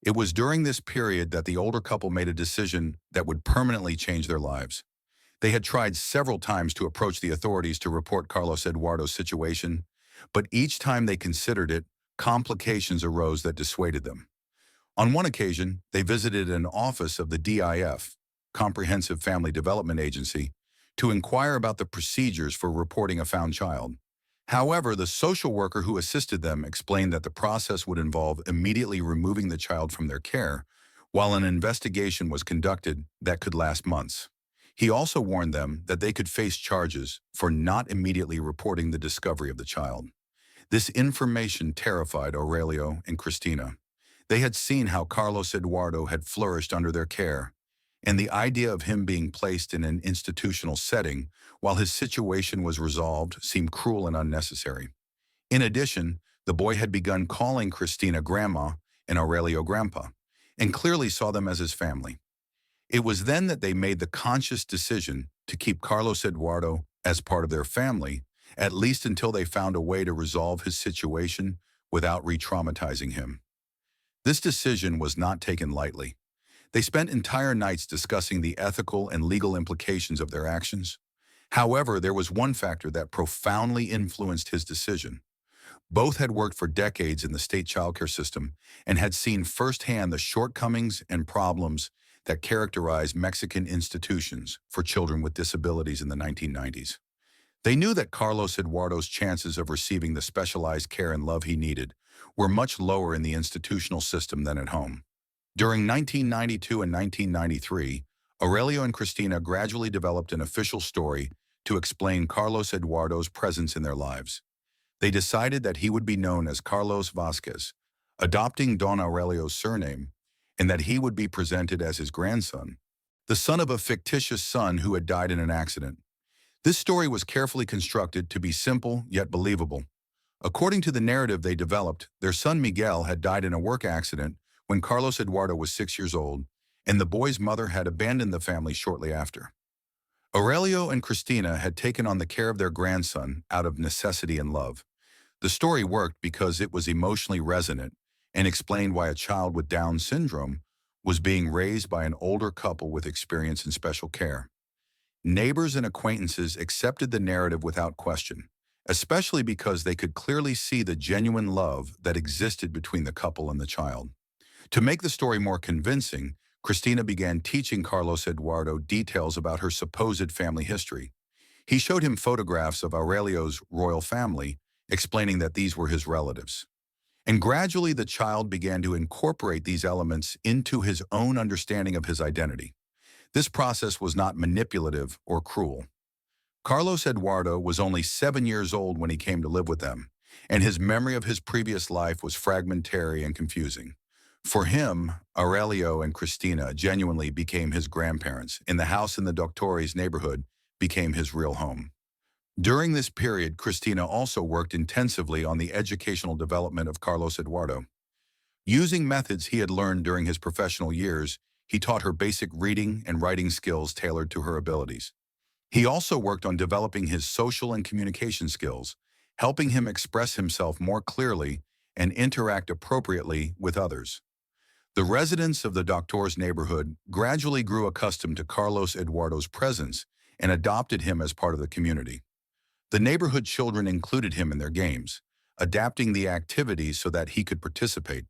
It was during this period that the older couple made a decision that would permanently change their lives. They had tried several times to approach the authorities to report Carlos Eduardo's situation, but each time they considered it, complications arose that dissuaded them. On one occasion, they visited an office of the DIF, Comprehensive Family Development Agency, to inquire about the procedures for reporting a found child. However, the social worker who assisted them explained that the process would involve immediately removing the child from their care, while an investigation was conducted that could last months. He also warned them that they could face charges for not immediately reporting the discovery of the child. This information terrified Aurelio and Christina. They had seen how Carlos Eduardo had flourished under their care, and the idea of him being placed in an institutional setting while his situation was resolved seemed cruel and unnecessary. In addition, the boy had begun calling Christina grandma and Aurelio grandpa, and clearly saw them as his family. It was then that they made the conscious decision to keep Carlos Eduardo as part of their family, at least until they found a way to resolve his situation without re-traumatizing him. This decision was not taken lightly. They spent entire nights discussing the ethical and legal implications of their actions. However, there was one factor that profoundly influenced his decision. Both had worked for decades in the state childcare system and had seen firsthand the shortcomings and problems that characterize Mexican institutions for children with disabilities in the 1990s. They knew that Carlos Eduardo's chances of receiving the specialized care and love he needed were much lower in the institutional system than at home. During 1992 and 1993, Aurelio and Christina gradually developed an official story to explain Carlos Eduardo's presence in their lives. They decided that he would be known as Carlos Vasquez, adopting Don Aurelio's surname, and that he would be presented as his grandson, the son of a fictitious son who had died in an accident. This story was carefully constructed to be simple yet believable. According to the narrative they developed, their son Miguel had died in a work accident when Carlos Eduardo was 6 years old, and the boy's mother had abandoned the family shortly after. Aurelio and Christina had taken on the care of their grandson out of necessity and love. The story worked because it was emotionally resonant and explained why a child with Down syndrome was being raised by an older couple with experience in special care. Neighbors and acquaintances accepted the narrative without question, especially because they could clearly see the genuine love that existed between the couple and the child. To make the story more convincing, Christina began teaching Carlos Eduardo details about her supposed family history. He showed him photographs of Aurelio's royal family, explaining that these were his relatives. And gradually the child began to incorporate these elements into his own understanding of his identity. This process was not manipulative or cruel. Carlos Eduardo was only 7 years old when he came to live with them, and his memory of his previous life was fragmentary and confusing. For him, Aurelio and Cristina genuinely became his grandparents, and the house in the Doctores neighborhood became his real home. During this period, Cristina also worked intensively on the educational development of Carlos Eduardo. Using methods he had learned during his professional years, he taught her basic reading and writing skills tailored to her abilities. He also worked on developing his social and communication skills, helping him express himself more clearly and interact appropriately with others. The residents of the Doctores neighborhood gradually grew accustomed to Carlos Eduardo's presence and adopted him as part of the community. The neighborhood children included him in their games, adapting the activities so that he could participate.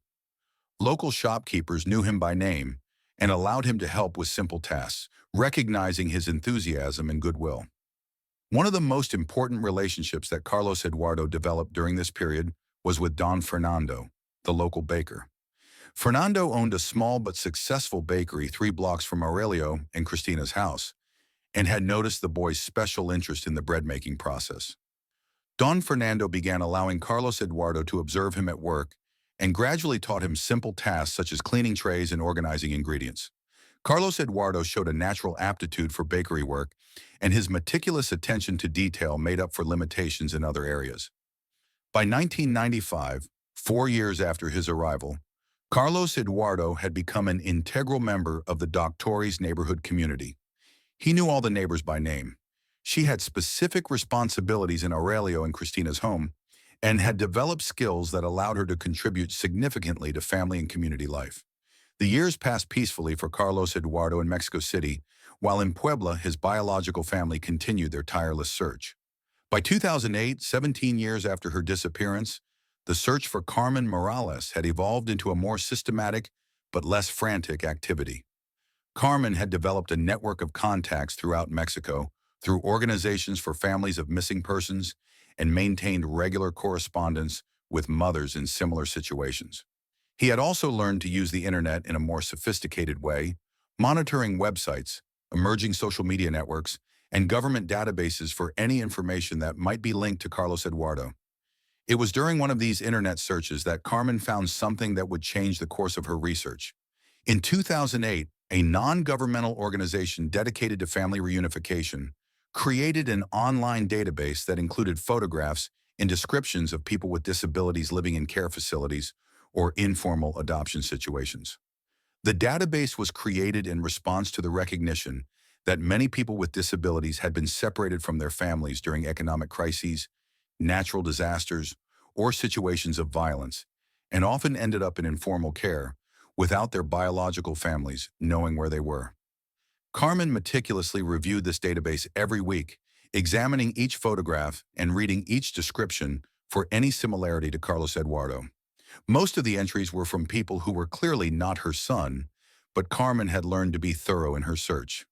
Local shopkeepers knew him by name and allowed him to help with simple tasks, recognizing his enthusiasm and goodwill. One of the most important relationships that Carlos Eduardo developed during this period was with Don Fernando, the local baker. Fernando owned a small but successful bakery 3 blocks from Aurelio and Cristina's house, and had noticed the boy's special interest in the bread-making process. Don Fernando began allowing Carlos Eduardo to observe him at work and gradually taught him simple tasks such as cleaning trays and organizing ingredients. Carlos Eduardo showed a natural aptitude for bakery work, and his meticulous attention to detail made up for limitations in other areas. By 1995, 4 years after his arrival, Carlos Eduardo had become an integral member of the Doctores neighborhood community. He knew all the neighbors by name. She had specific responsibilities in Aurelio and Cristina's home, and had developed skills that allowed her to contribute significantly to family and community life. The years passed peacefully for Carlos Eduardo in Mexico City, while in Puebla, his biological family continued their tireless search. By 2008, 17 years after her disappearance, the search for Carmen Morales had evolved into a more systematic but less frantic activity. Carmen had developed a network of contacts throughout Mexico through organizations for families of missing persons and maintained regular correspondence with mothers in similar situations. He had also learned to use the internet in a more sophisticated way, monitoring websites, emerging social media networks, and government databases for any information that might be linked to Carlos Eduardo. It was during one of these internet searches that Carmen found something that would change the course of her research. In 2008, a non-governmental organization dedicated to family reunification created an online database that included photographs and descriptions of people with disabilities living in care facilities or informal adoption situations. The database was created in response to the recognition that many people with disabilities had been separated from their families during economic crises, natural disasters, or situations of violence, and often ended up in informal care without their biological families knowing where they were. Carmen meticulously reviewed this database every week, examining each photograph and reading each description for any similarity to Carlos Eduardo. Most of the entries were from people who were clearly not her son, but Carmen had learned to be thorough in her search.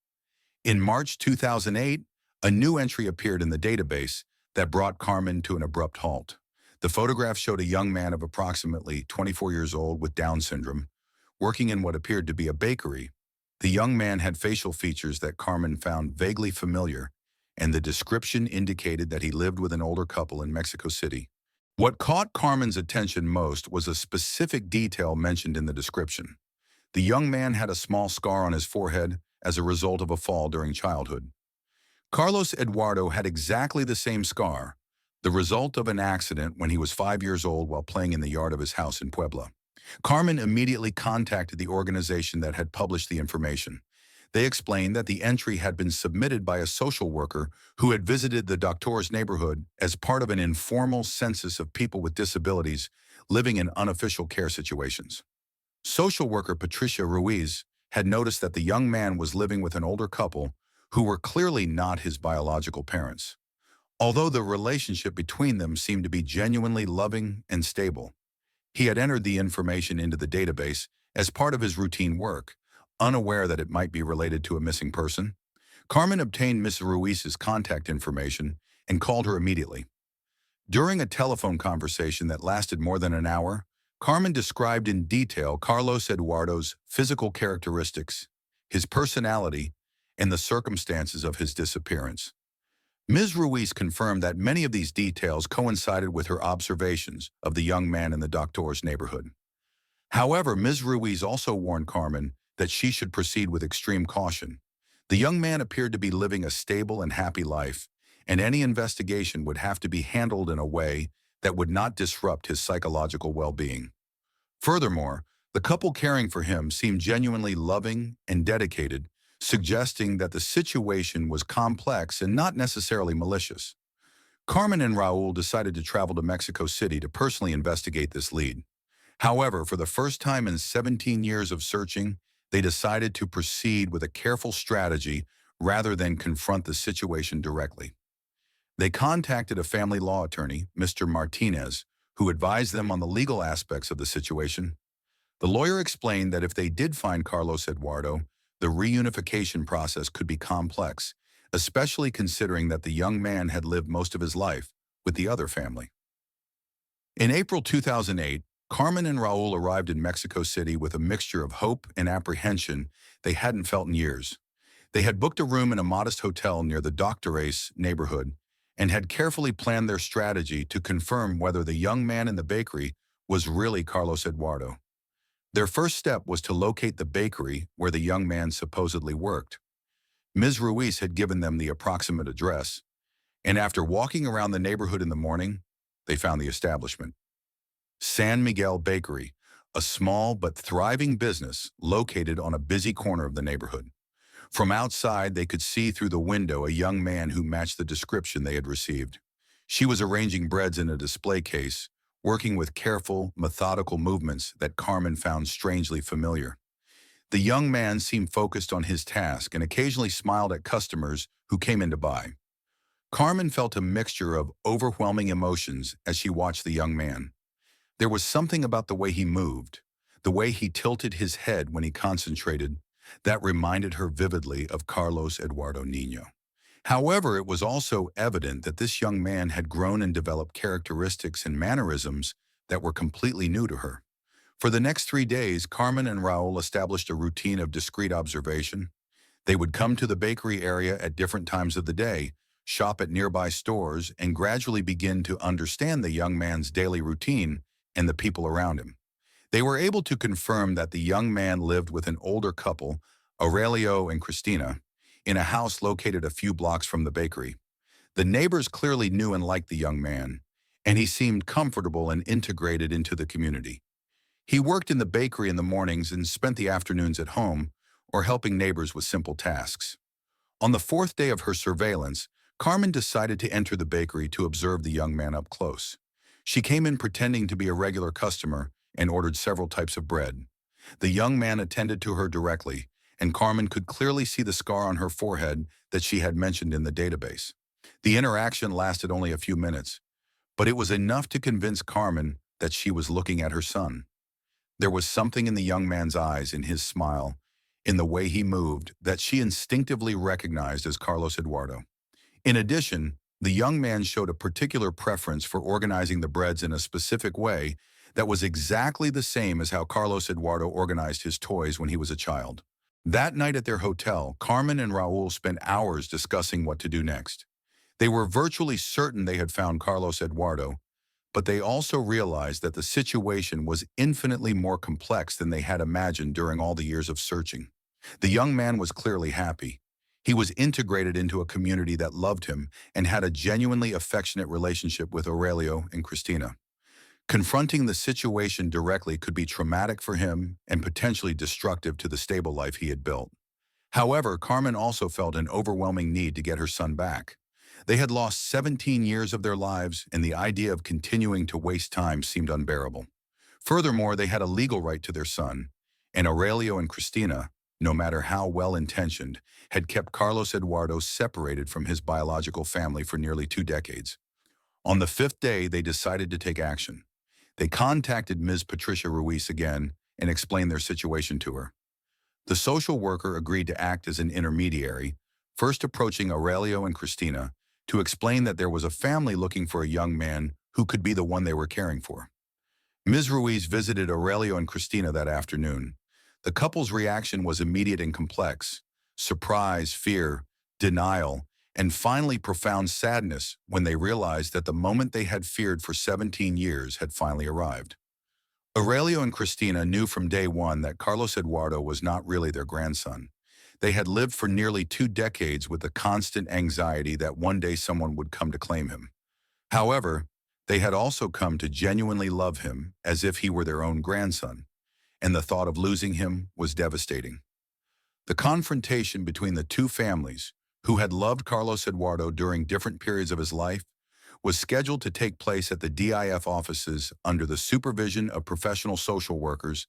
In March 2008, a new entry appeared in the database that brought Carmen to an abrupt halt. The photograph showed a young man of approximately 24 years old with Down syndrome, working in what appeared to be a bakery. The young man had facial features that Carmen found vaguely familiar, and the description indicated that he lived with an older couple in Mexico City. What caught Carmen's attention most was a specific detail mentioned in the description. The young man had a small scar on his forehead as a result of a fall during childhood. Carlos Eduardo had exactly the same scar, the result of an accident when he was 5 years old while playing in the yard of his house in Puebla. Carmen immediately contacted the organization that had published the information. They explained that the entry had been submitted by a social worker who had visited the Doctores neighborhood as part of an informal census of people with disabilities living in unofficial care situations. Social worker Patricia Ruiz had noticed that the young man was living with an older couple who were clearly not his biological parents. Although the relationship between them seemed to be genuinely loving and stable, he had entered the information into the database as part of his routine work, unaware that it might be related to a missing person. Carmen obtained Ms. Ruiz's contact information and called her immediately. During a telephone conversation that lasted more than an hour, Carmen described in detail Carlos Eduardo's physical characteristics, his personality, and the circumstances of his disappearance. Ms. Ruiz confirmed that many of these details coincided with her observations of the young man in the doctor's neighborhood. However, Ms. Ruiz also warned Carmen that she should proceed with extreme caution. The young man appeared to be living a stable and happy life, and any investigation would have to be handled in a way that would not disrupt his psychological well-being. Furthermore, the couple caring for him seemed genuinely loving and dedicated, suggesting that the situation was complex and not necessarily malicious. Carmen and Raul decided to travel to Mexico City to personally investigate this lead. However, for the first time in 17 years of searching, they decided to proceed with a careful strategy rather than confront the situation directly. They contacted a family law attorney, Mr. Martinez, who advised them on the legal aspects of the situation. The lawyer explained that if they did find Carlos Eduardo, the reunification process could be complex, especially considering that the young man had lived most of his life with the other family. In April 2008, Carmen and Raul arrived in Mexico City with a mixture of hope and apprehension they hadn't felt in years. They had booked a room in a modest hotel near the Doctores neighborhood and had carefully planned their strategy to confirm whether the young man in the bakery was really Carlos Eduardo. Their first step was to locate the bakery where the young man supposedly worked. Ms. Ruiz had given them the approximate address, and after walking around the neighborhood in the morning, they found the establishment. San Miguel Bakery, a small but thriving business located on a busy corner of the neighborhood. From outside, they could see through the window a young man who matched the description they had received. She was arranging breads in a display case, working with careful, methodical movements that Carmen found strangely familiar. The young man seemed focused on his task and occasionally smiled at customers who came in to buy. Carmen felt a mixture of overwhelming emotions as she watched the young man. There was something about the way he moved, the way he tilted his head when he concentrated, that reminded her vividly of Carlos Eduardo Niño. However, it was also evident that this young man had grown and developed characteristics and mannerisms that were completely new to her. For the next 3 days, Carmen and Raul established a routine of discreet observation. They would come to the bakery area at different times of the day, shop at nearby stores, and gradually begin to understand the young man's daily routine and the people around him. They were able to confirm that the young man lived with an older couple, Aurelio and Cristina, in a house located a few blocks from the bakery. The neighbors clearly knew and liked the young man, and he seemed comfortable and integrated into the community. He worked in the bakery in the mornings and spent the afternoons at home or helping neighbors with simple tasks. On the fourth day of her surveillance, Carmen decided to enter the bakery to observe the young man up close. She came in pretending to be a regular customer and ordered several types of bread. The young man attended to her directly, and Carmen could clearly see the scar on her forehead that she had mentioned in the database. The interaction lasted only a few minutes, but it was enough to convince Carmen that she was looking at her son. There was something in the young man's eyes, in his smile, in the way he moved, that she instinctively recognized as Carlos Eduardo. In addition, the young man showed a particular preference for organizing the breads in a specific way that was exactly the same as how Carlos Eduardo organized his toys when he was a child. That night at their hotel, Carmen and Raul spent hours discussing what to do next. They were virtually certain they had found Carlos Eduardo, but they also realized that the situation was infinitely more complex than they had imagined during all the years of searching. The young man was clearly happy. He was integrated into a community that loved him and had a genuinely affectionate relationship with Aurelio and Cristina. Confronting the situation directly could be traumatic for him and potentially destructive to the stable life he had built. However, Carmen also felt an overwhelming need to get her son back. They had lost 17 years of their lives, and the idea of continuing to waste time seemed unbearable. Furthermore, they had a legal right to their son, and Aurelio and Cristina, no matter how well-intentioned, had kept Carlos Eduardo separated from his biological family for nearly 2 decades. On the fifth day, they decided to take action. They contacted Ms. Patricia Ruiz again and explained their situation to her. The social worker agreed to act as an intermediary, first approaching Aurelio and Cristina to explain that there was a family looking for a young man who could be the one they were caring for. Ms. Ruiz visited Aurelio and Cristina that afternoon. The couple's reaction was immediate and complex: surprise, fear, denial, and finally profound sadness when they realized that the moment they had feared for 17 years had finally arrived. Aurelio and Cristina knew from day one that Carlos Eduardo was not really their grandson. They had lived for nearly 2 decades with the constant anxiety that one day someone would come to claim him. However, they had also come to genuinely love him as if he were their own grandson, and the thought of losing him was devastating. The confrontation between the two families, who had loved Carlos Eduardo during different periods of his life, was scheduled to take place at the DIF offices under the supervision of professional social workers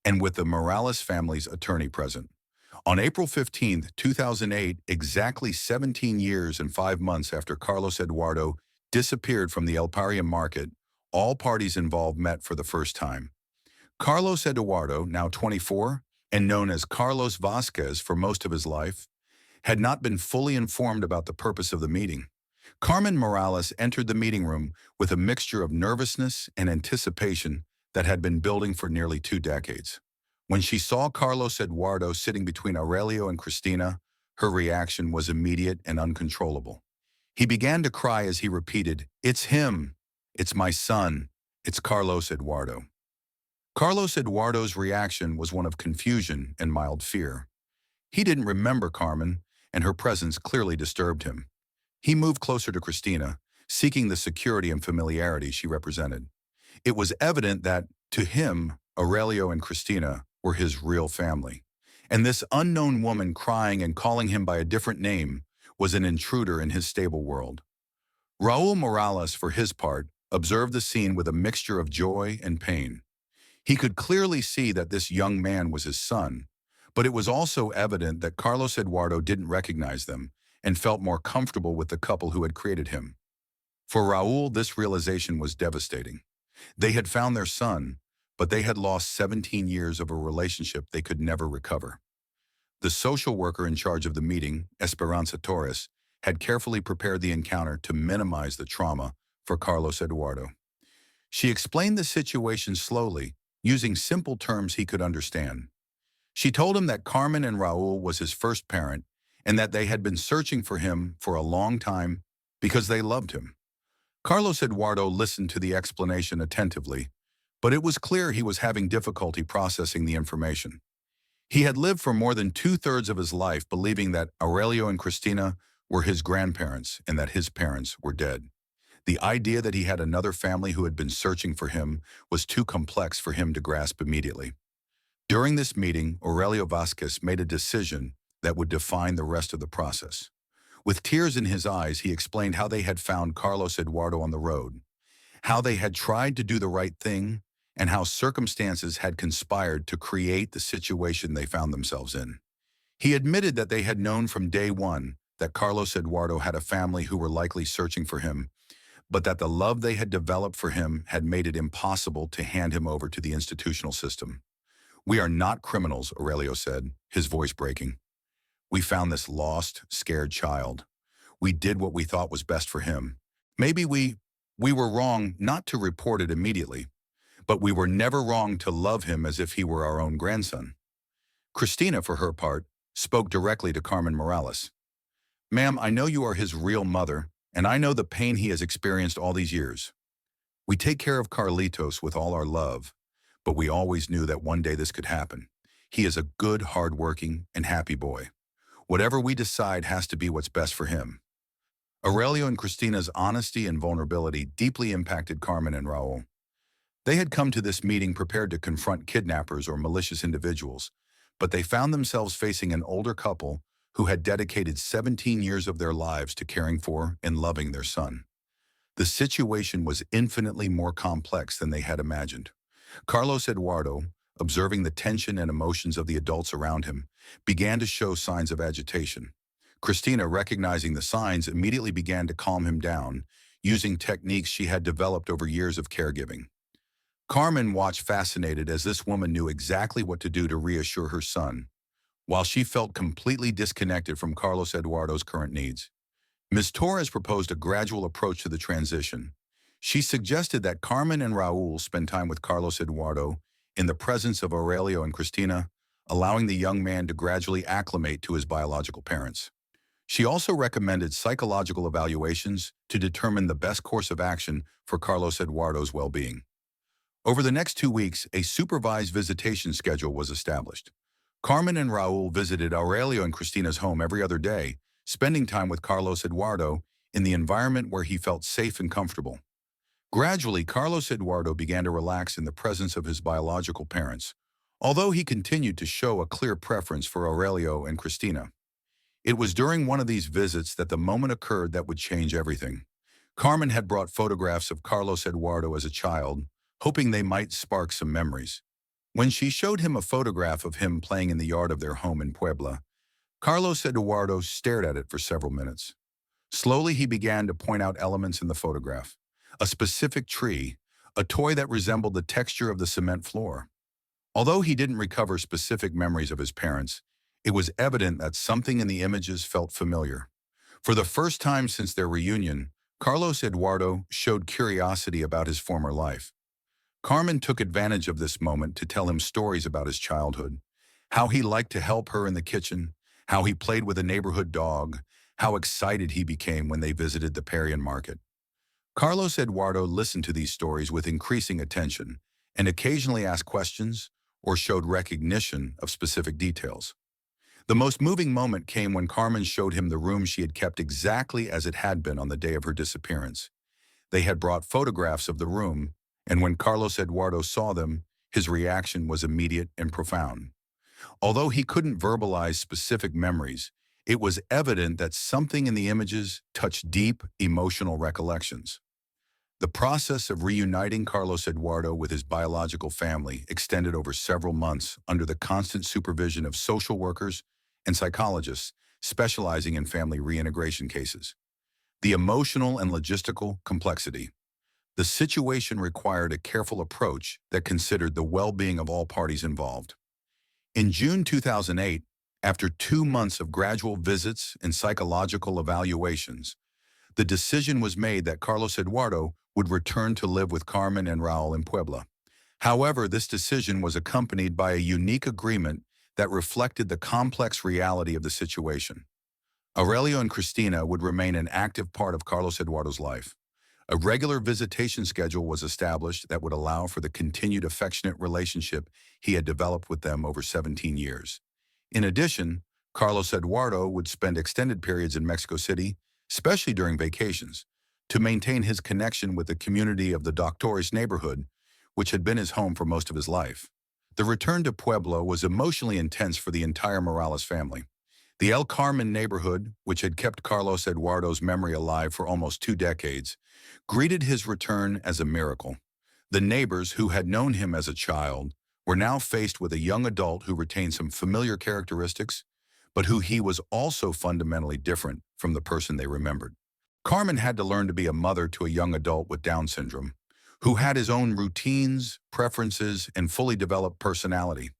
and with the Morales family's attorney present. On April 15, 2008, exactly 17 years and 5 months after Carlos Eduardo disappeared from the El Parian market, all parties involved met for the first time. Carlos Eduardo, now 24, and known as Carlos Vasquez for most of his life, had not been fully informed about the purpose of the meeting. Carmen Morales entered the meeting room with a mixture of nervousness and anticipation that had been building for nearly 2 decades. When she saw Carlos Eduardo sitting between Aurelio and Cristina, her reaction was immediate and uncontrollable. He began to cry as he repeated, "It's him! It's my son! It's Carlos Eduardo!" Carlos Eduardo's reaction was one of confusion and mild fear. He didn't remember Carmen, and her presence clearly disturbed him. He moved closer to Cristina, seeking the security and familiarity she represented. It was evident that, to him, Aurelio and Cristina were his real family, and this unknown woman crying and calling him by a different name was an intruder in his stable world. Raul Morales, for his part, observed the scene with a mixture of joy and pain. He could clearly see that this young man was his son, but it was also evident that Carlos Eduardo didn't recognize them and felt more comfortable with the couple who had created him. For Raul, this realization was devastating. They had found their son, but they had lost 17 years of a relationship they could never recover. The social worker in charge of the meeting, Esperanza Torres, had carefully prepared the encounter to minimize the trauma for Carlos Eduardo. She explained the situation slowly, using simple terms he could understand. She told him that Carmen and Raul was his first parent and that they had been searching for him for a long time because they loved him. Carlos Eduardo listened to the explanation attentively, but it was clear he was having difficulty processing the information. He had lived for more than 2/3 of his life believing that Aurelio and Cristina were his grandparents and that his parents were dead. The idea that he had another family who had been searching for him was too complex for him to grasp immediately. During this meeting, Aurelio Vasquez made a decision that would define the rest of the process. With tears in his eyes, he explained how they had found Carlos Eduardo on the road, how they had tried to do the right thing, and how circumstances had conspired to create the situation they found themselves in. He admitted that they had known from day one that Carlos Eduardo had a family who were likely searching for him, but that the love they had developed for him had made it impossible to hand him over to the institutional system. "We are not criminals," Aurelio said, his voice breaking. "We found this lost, scared child. We did what we thought was best for him. Maybe we were wrong not to report it immediately, but we were never wrong to love him as if he were our own grandson." Cristina, for her part, spoke directly to Carmen Morales. "Ma'am, I know you are his real mother, and I know the pain he has experienced all these years. We take care of Carlitos with all our love, but we always knew that one day this could happen. He is a good, hard-working, and happy boy. Whatever we decide has to be what's best for him." Aurelio and Cristina's honesty and vulnerability deeply impacted Carmen and Raul. They had come to this meeting prepared to confront kidnappers or malicious individuals, but they found themselves facing an older couple who had dedicated 17 years of their lives to caring for and loving their son. The situation was infinitely more complex than they had imagined. Carlos Eduardo, observing the tension and emotions of the adults around him, began to show signs of agitation. Cristina, recognizing the signs, immediately began to calm him down, using techniques she had developed over years of caregiving. Carmen watched fascinated as this woman knew exactly what to do to reassure her son, while she felt completely disconnected from Carlos Eduardo's current needs. Ms. Torres proposed a gradual approach to the transition. She suggested that Carmen and Raul spend time with Carlos Eduardo in the presence of Aurelio and Cristina, allowing the young man to gradually acclimate to his biological parents. She also recommended psychological evaluations to determine the best course of action for Carlos Eduardo's well-being. Over the next 2 weeks, a supervised visitation schedule was established. Carmen and Raul visited Aurelio and Christina's home every other day, spending time with Carlos Eduardo in the environment where he felt safe and comfortable. Gradually, Carlos Eduardo began to relax in the presence of his biological parents, although he continued to show a clear preference for Aurelio and Christina. It was during one of these visits that the moment occurred that would change everything. Carmen had brought photographs of Carlos Eduardo as a child, hoping they might spark some memories. When she showed him a photograph of him playing in the yard of their home in Puebla, Carlos Eduardo stared at it for several minutes. Slowly, he began to point out elements in the photograph. A specific tree, a toy that resembled the texture of the cement floor. Although he didn't recover specific memories of his parents, it was evident that something in the images felt familiar. For the first time since their reunion, Carlos Eduardo showed curiosity about his former life. Carmen took advantage of this moment to tell him stories about his childhood, how he liked to help her in the kitchen, how he played with a neighborhood dog, how excited he became when they visited the Parian market. Carlos Eduardo listened to these stories with increasing attention and occasionally asked questions or showed recognition of specific details. The most moving moment came when Carmen showed him the room she had kept exactly as it had been on the day of her disappearance. They had brought photographs of the room, and when Carlos Eduardo saw them, his reaction was immediate and profound. Although he couldn't verbalize specific memories, it was evident that something in the images touched deep, emotional recollections. The process of reuniting Carlos Eduardo with his biological family extended over several months under the constant supervision of social workers and psychologists specializing in family reintegration cases. The emotional and logistical complexity. The situation required a careful approach that considered the well-being of all parties involved. In June 2008, after 2 months of gradual visits and psychological evaluations, the decision was made that Carlos Eduardo would return to live with Carmen and Raul in Puebla. However, this decision was accompanied by a unique agreement that reflected the complex reality of the situation. Aurelio and Cristina would remain an active part of Carlos Eduardo's life. A regular visitation schedule was established that would allow for the continued affectionate relationship he had developed with them over 17 years. In addition, Carlos Eduardo would spend extended periods in Mexico City, especially during vacations, to maintain his connection with the community of the Doctores neighborhood, which had been his home for most of his life. The return to Puebla was emotionally intense for the entire Morales family. The El Carmen neighborhood, which had kept Carlos Eduardo's memory alive for almost 2 decades, greeted his return as a miracle. The neighbors, who had known him as a child, were now faced with a young adult who retained some familiar characteristics, but who he was also fundamentally different from the person they remembered. Carmen had to learn to be a mother to a young adult with Down syndrome, who had his own routines, preferences, and fully developed personality.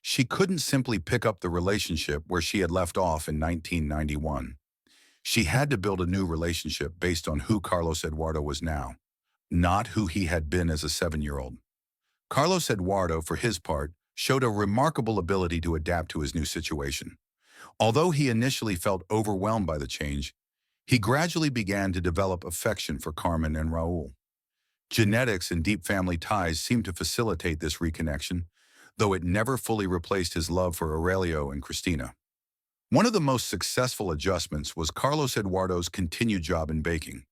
She couldn't simply pick up the relationship where she had left off in 1991. She had to build a new relationship based on who Carlos Eduardo was now, not who he had been as a 7-year-old. Carlos Eduardo, for his part, showed a remarkable ability to adapt to his new situation. Although he initially felt overwhelmed by the change, he gradually began to develop affection for Carmen and Raul. Genetics and deep family ties seemed to facilitate this reconnection, though it never fully replaced his love for Aurelio and Cristina. One of the most successful adjustments was Carlos Eduardo's continued job in baking.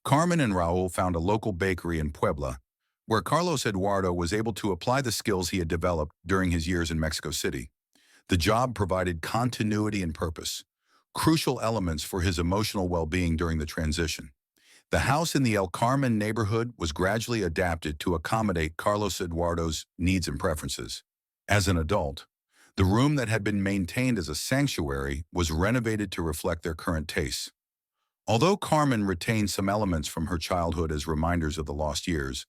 Carmen and Raul found a local bakery in Puebla, where Carlos Eduardo was able to apply the skills he had developed during his years in Mexico City. The job provided continuity and purpose, crucial elements for his emotional well-being during the transition. The house in the El Carmen neighborhood was gradually adapted to accommodate Carlos Eduardo's needs and preferences. As an adult, the room that had been maintained as a sanctuary was renovated to reflect their current tastes. Although Carmen retained some elements from her childhood as reminders of the lost years,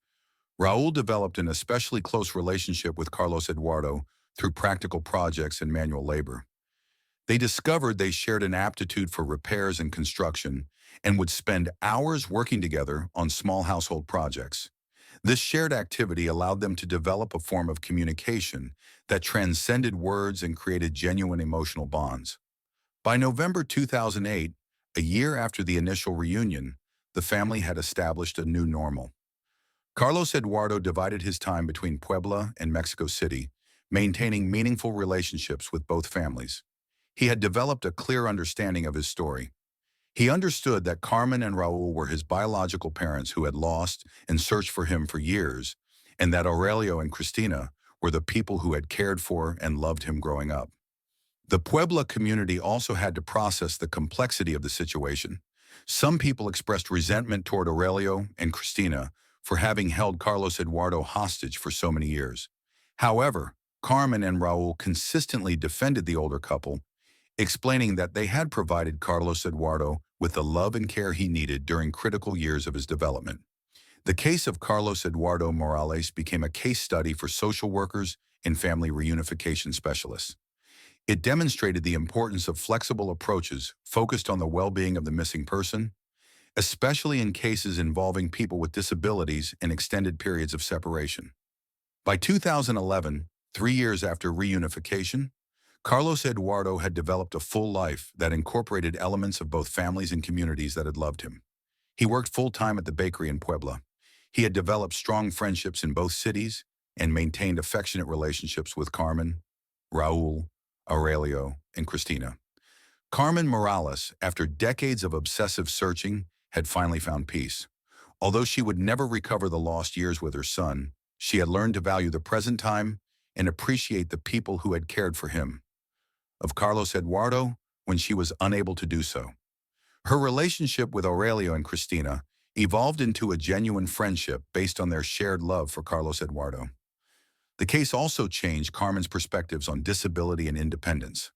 Raul developed an especially close relationship with Carlos Eduardo through practical projects and manual labor. They discovered they shared an aptitude for repairs and construction and would spend hours working together on small household projects. This shared activity allowed them to develop a form of communication that transcended words and created genuine emotional bonds. By November 2008, a year after the initial reunion, the family had established a new normal. Carlos Eduardo divided his time between Puebla and Mexico City, maintaining meaningful relationships with both families. He had developed a clear understanding of his story. He understood that Carmen and Raul were his biological parents who had lost and searched for him for years, and that Aurelio and Cristina were the people who had cared for and loved him growing up. The Puebla community also had to process the complexity of the situation. Some people expressed resentment toward Aurelio and Cristina for having held Carlos Eduardo hostage for so many years. However, Carmen and Raul consistently defended the older couple, explaining that they had provided Carlos Eduardo with the love and care he needed during critical years of his development. The case of Carlos Eduardo Morales became a case study for social workers and family reunification specialists. It demonstrated the importance of flexible approaches focused on the well-being of the missing person, especially in cases involving people with disabilities and extended periods of separation. By 2011, 3 years after reunification, Carlos Eduardo had developed a full life that incorporated elements of both families and communities that had loved him. He worked full-time at the bakery in Puebla. He had developed strong friendships in both cities and maintained affectionate relationships with Carmen, Raul, Aurelio, and Cristina. Carmen Morales, after decades of obsessive searching, had finally found peace. Although she would never recover the lost years with her son, she had learned to value the present time and appreciate the people who had cared for him. Of Carlos Eduardo, when she was unable to do so. Her relationship with Aurelio and Cristina evolved into a genuine friendship based on their shared love for Carlos Eduardo. The case also changed Carmen's perspectives on disability and independence.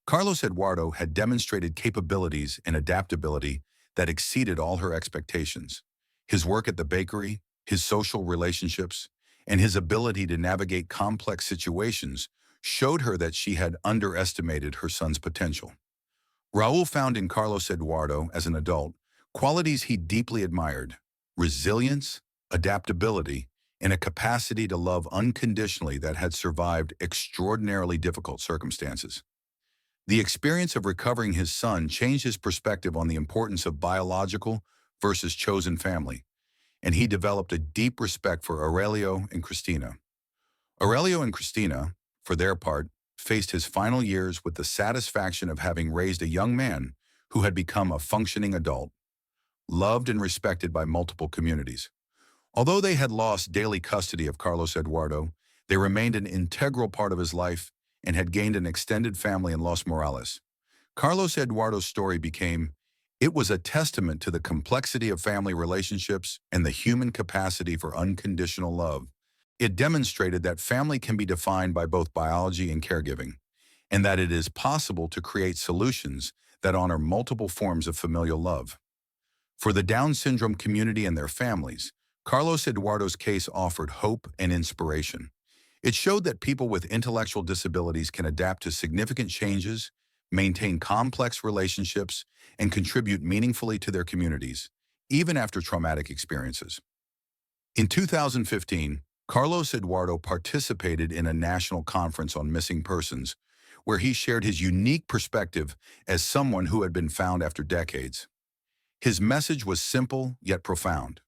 Carlos Eduardo had demonstrated capabilities and adaptability that exceeded all her expectations. His work at the bakery, his social relationships, and his ability to navigate complex situations showed her that she had underestimated her son's potential. Raul found in Carlos Eduardo, as an adult, qualities he deeply admired: resilience, adaptability, and a capacity to love unconditionally that had survived extraordinarily difficult circumstances. The experience of recovering his son changed his perspective on the importance of biological versus chosen family, and he developed a deep respect for Aurelio and Cristina. Aurelio and Cristina, for their part, faced his final years with the satisfaction of having raised a young man who had become a functioning adult, loved and respected by multiple communities. Although they had lost daily custody of Carlos Eduardo, they remained an integral part of his life and had gained an extended family in Los Morales. Carlos Eduardo's story became, it was a testament to the complexity of family relationships and the human capacity for unconditional love. It demonstrated that family can be defined by both biology and caregiving, and that it is possible to create solutions that honor multiple forms of familial love. For the Down syndrome community and their families, Carlos Eduardo's case offered hope and inspiration. It showed that people with intellectual disabilities can adapt to significant changes, maintain complex relationships, and contribute meaningfully to their communities, even after traumatic experiences. In 2015, Carlos Eduardo participated in a national conference on missing persons, where he shared his unique perspective as someone who had been found after decades. His message was simple yet profound.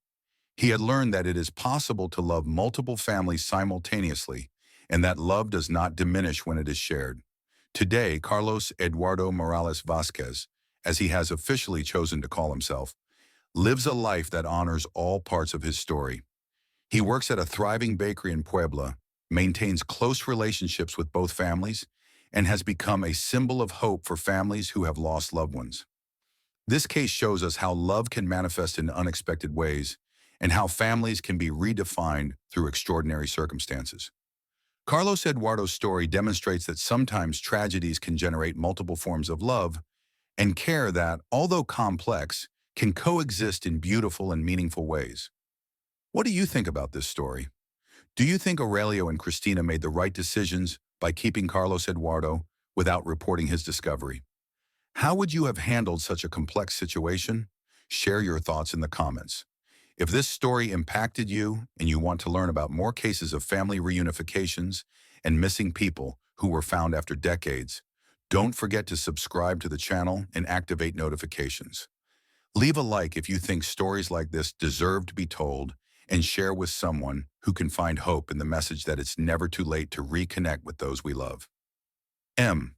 He had learned that it is possible to love multiple families simultaneously, and that love does not diminish when it is shared. Today, Carlos Eduardo Morales Vasquez, as he has officially chosen to call himself, lives a life that honors all parts of his story. He works at a thriving bakery in Puebla, maintains close relationships with both families, and has become a symbol of hope for families who have lost loved ones. This case shows us how love can manifest in unexpected ways and how families can be redefined through extraordinary circumstances. Carlos Eduardo's story demonstrates that sometimes tragedies can generate multiple forms of love and care that, although complex, can coexist in beautiful and meaningful ways. What do you think about this story? Do you think Aurelio and Cristina made the right decisions by keeping Carlos Eduardo without reporting his discovery? How would you have handled such a complex situation? Share your thoughts in the comments. If this story impacted you and you want to learn about more cases of family reunifications and missing people who were found after decades, Don't forget to subscribe to the channel and activate notifications. Leave a like if you think stories like this deserve to be told, and share with someone who can find hope in the message that it's never too late to reconnect with those we love. M.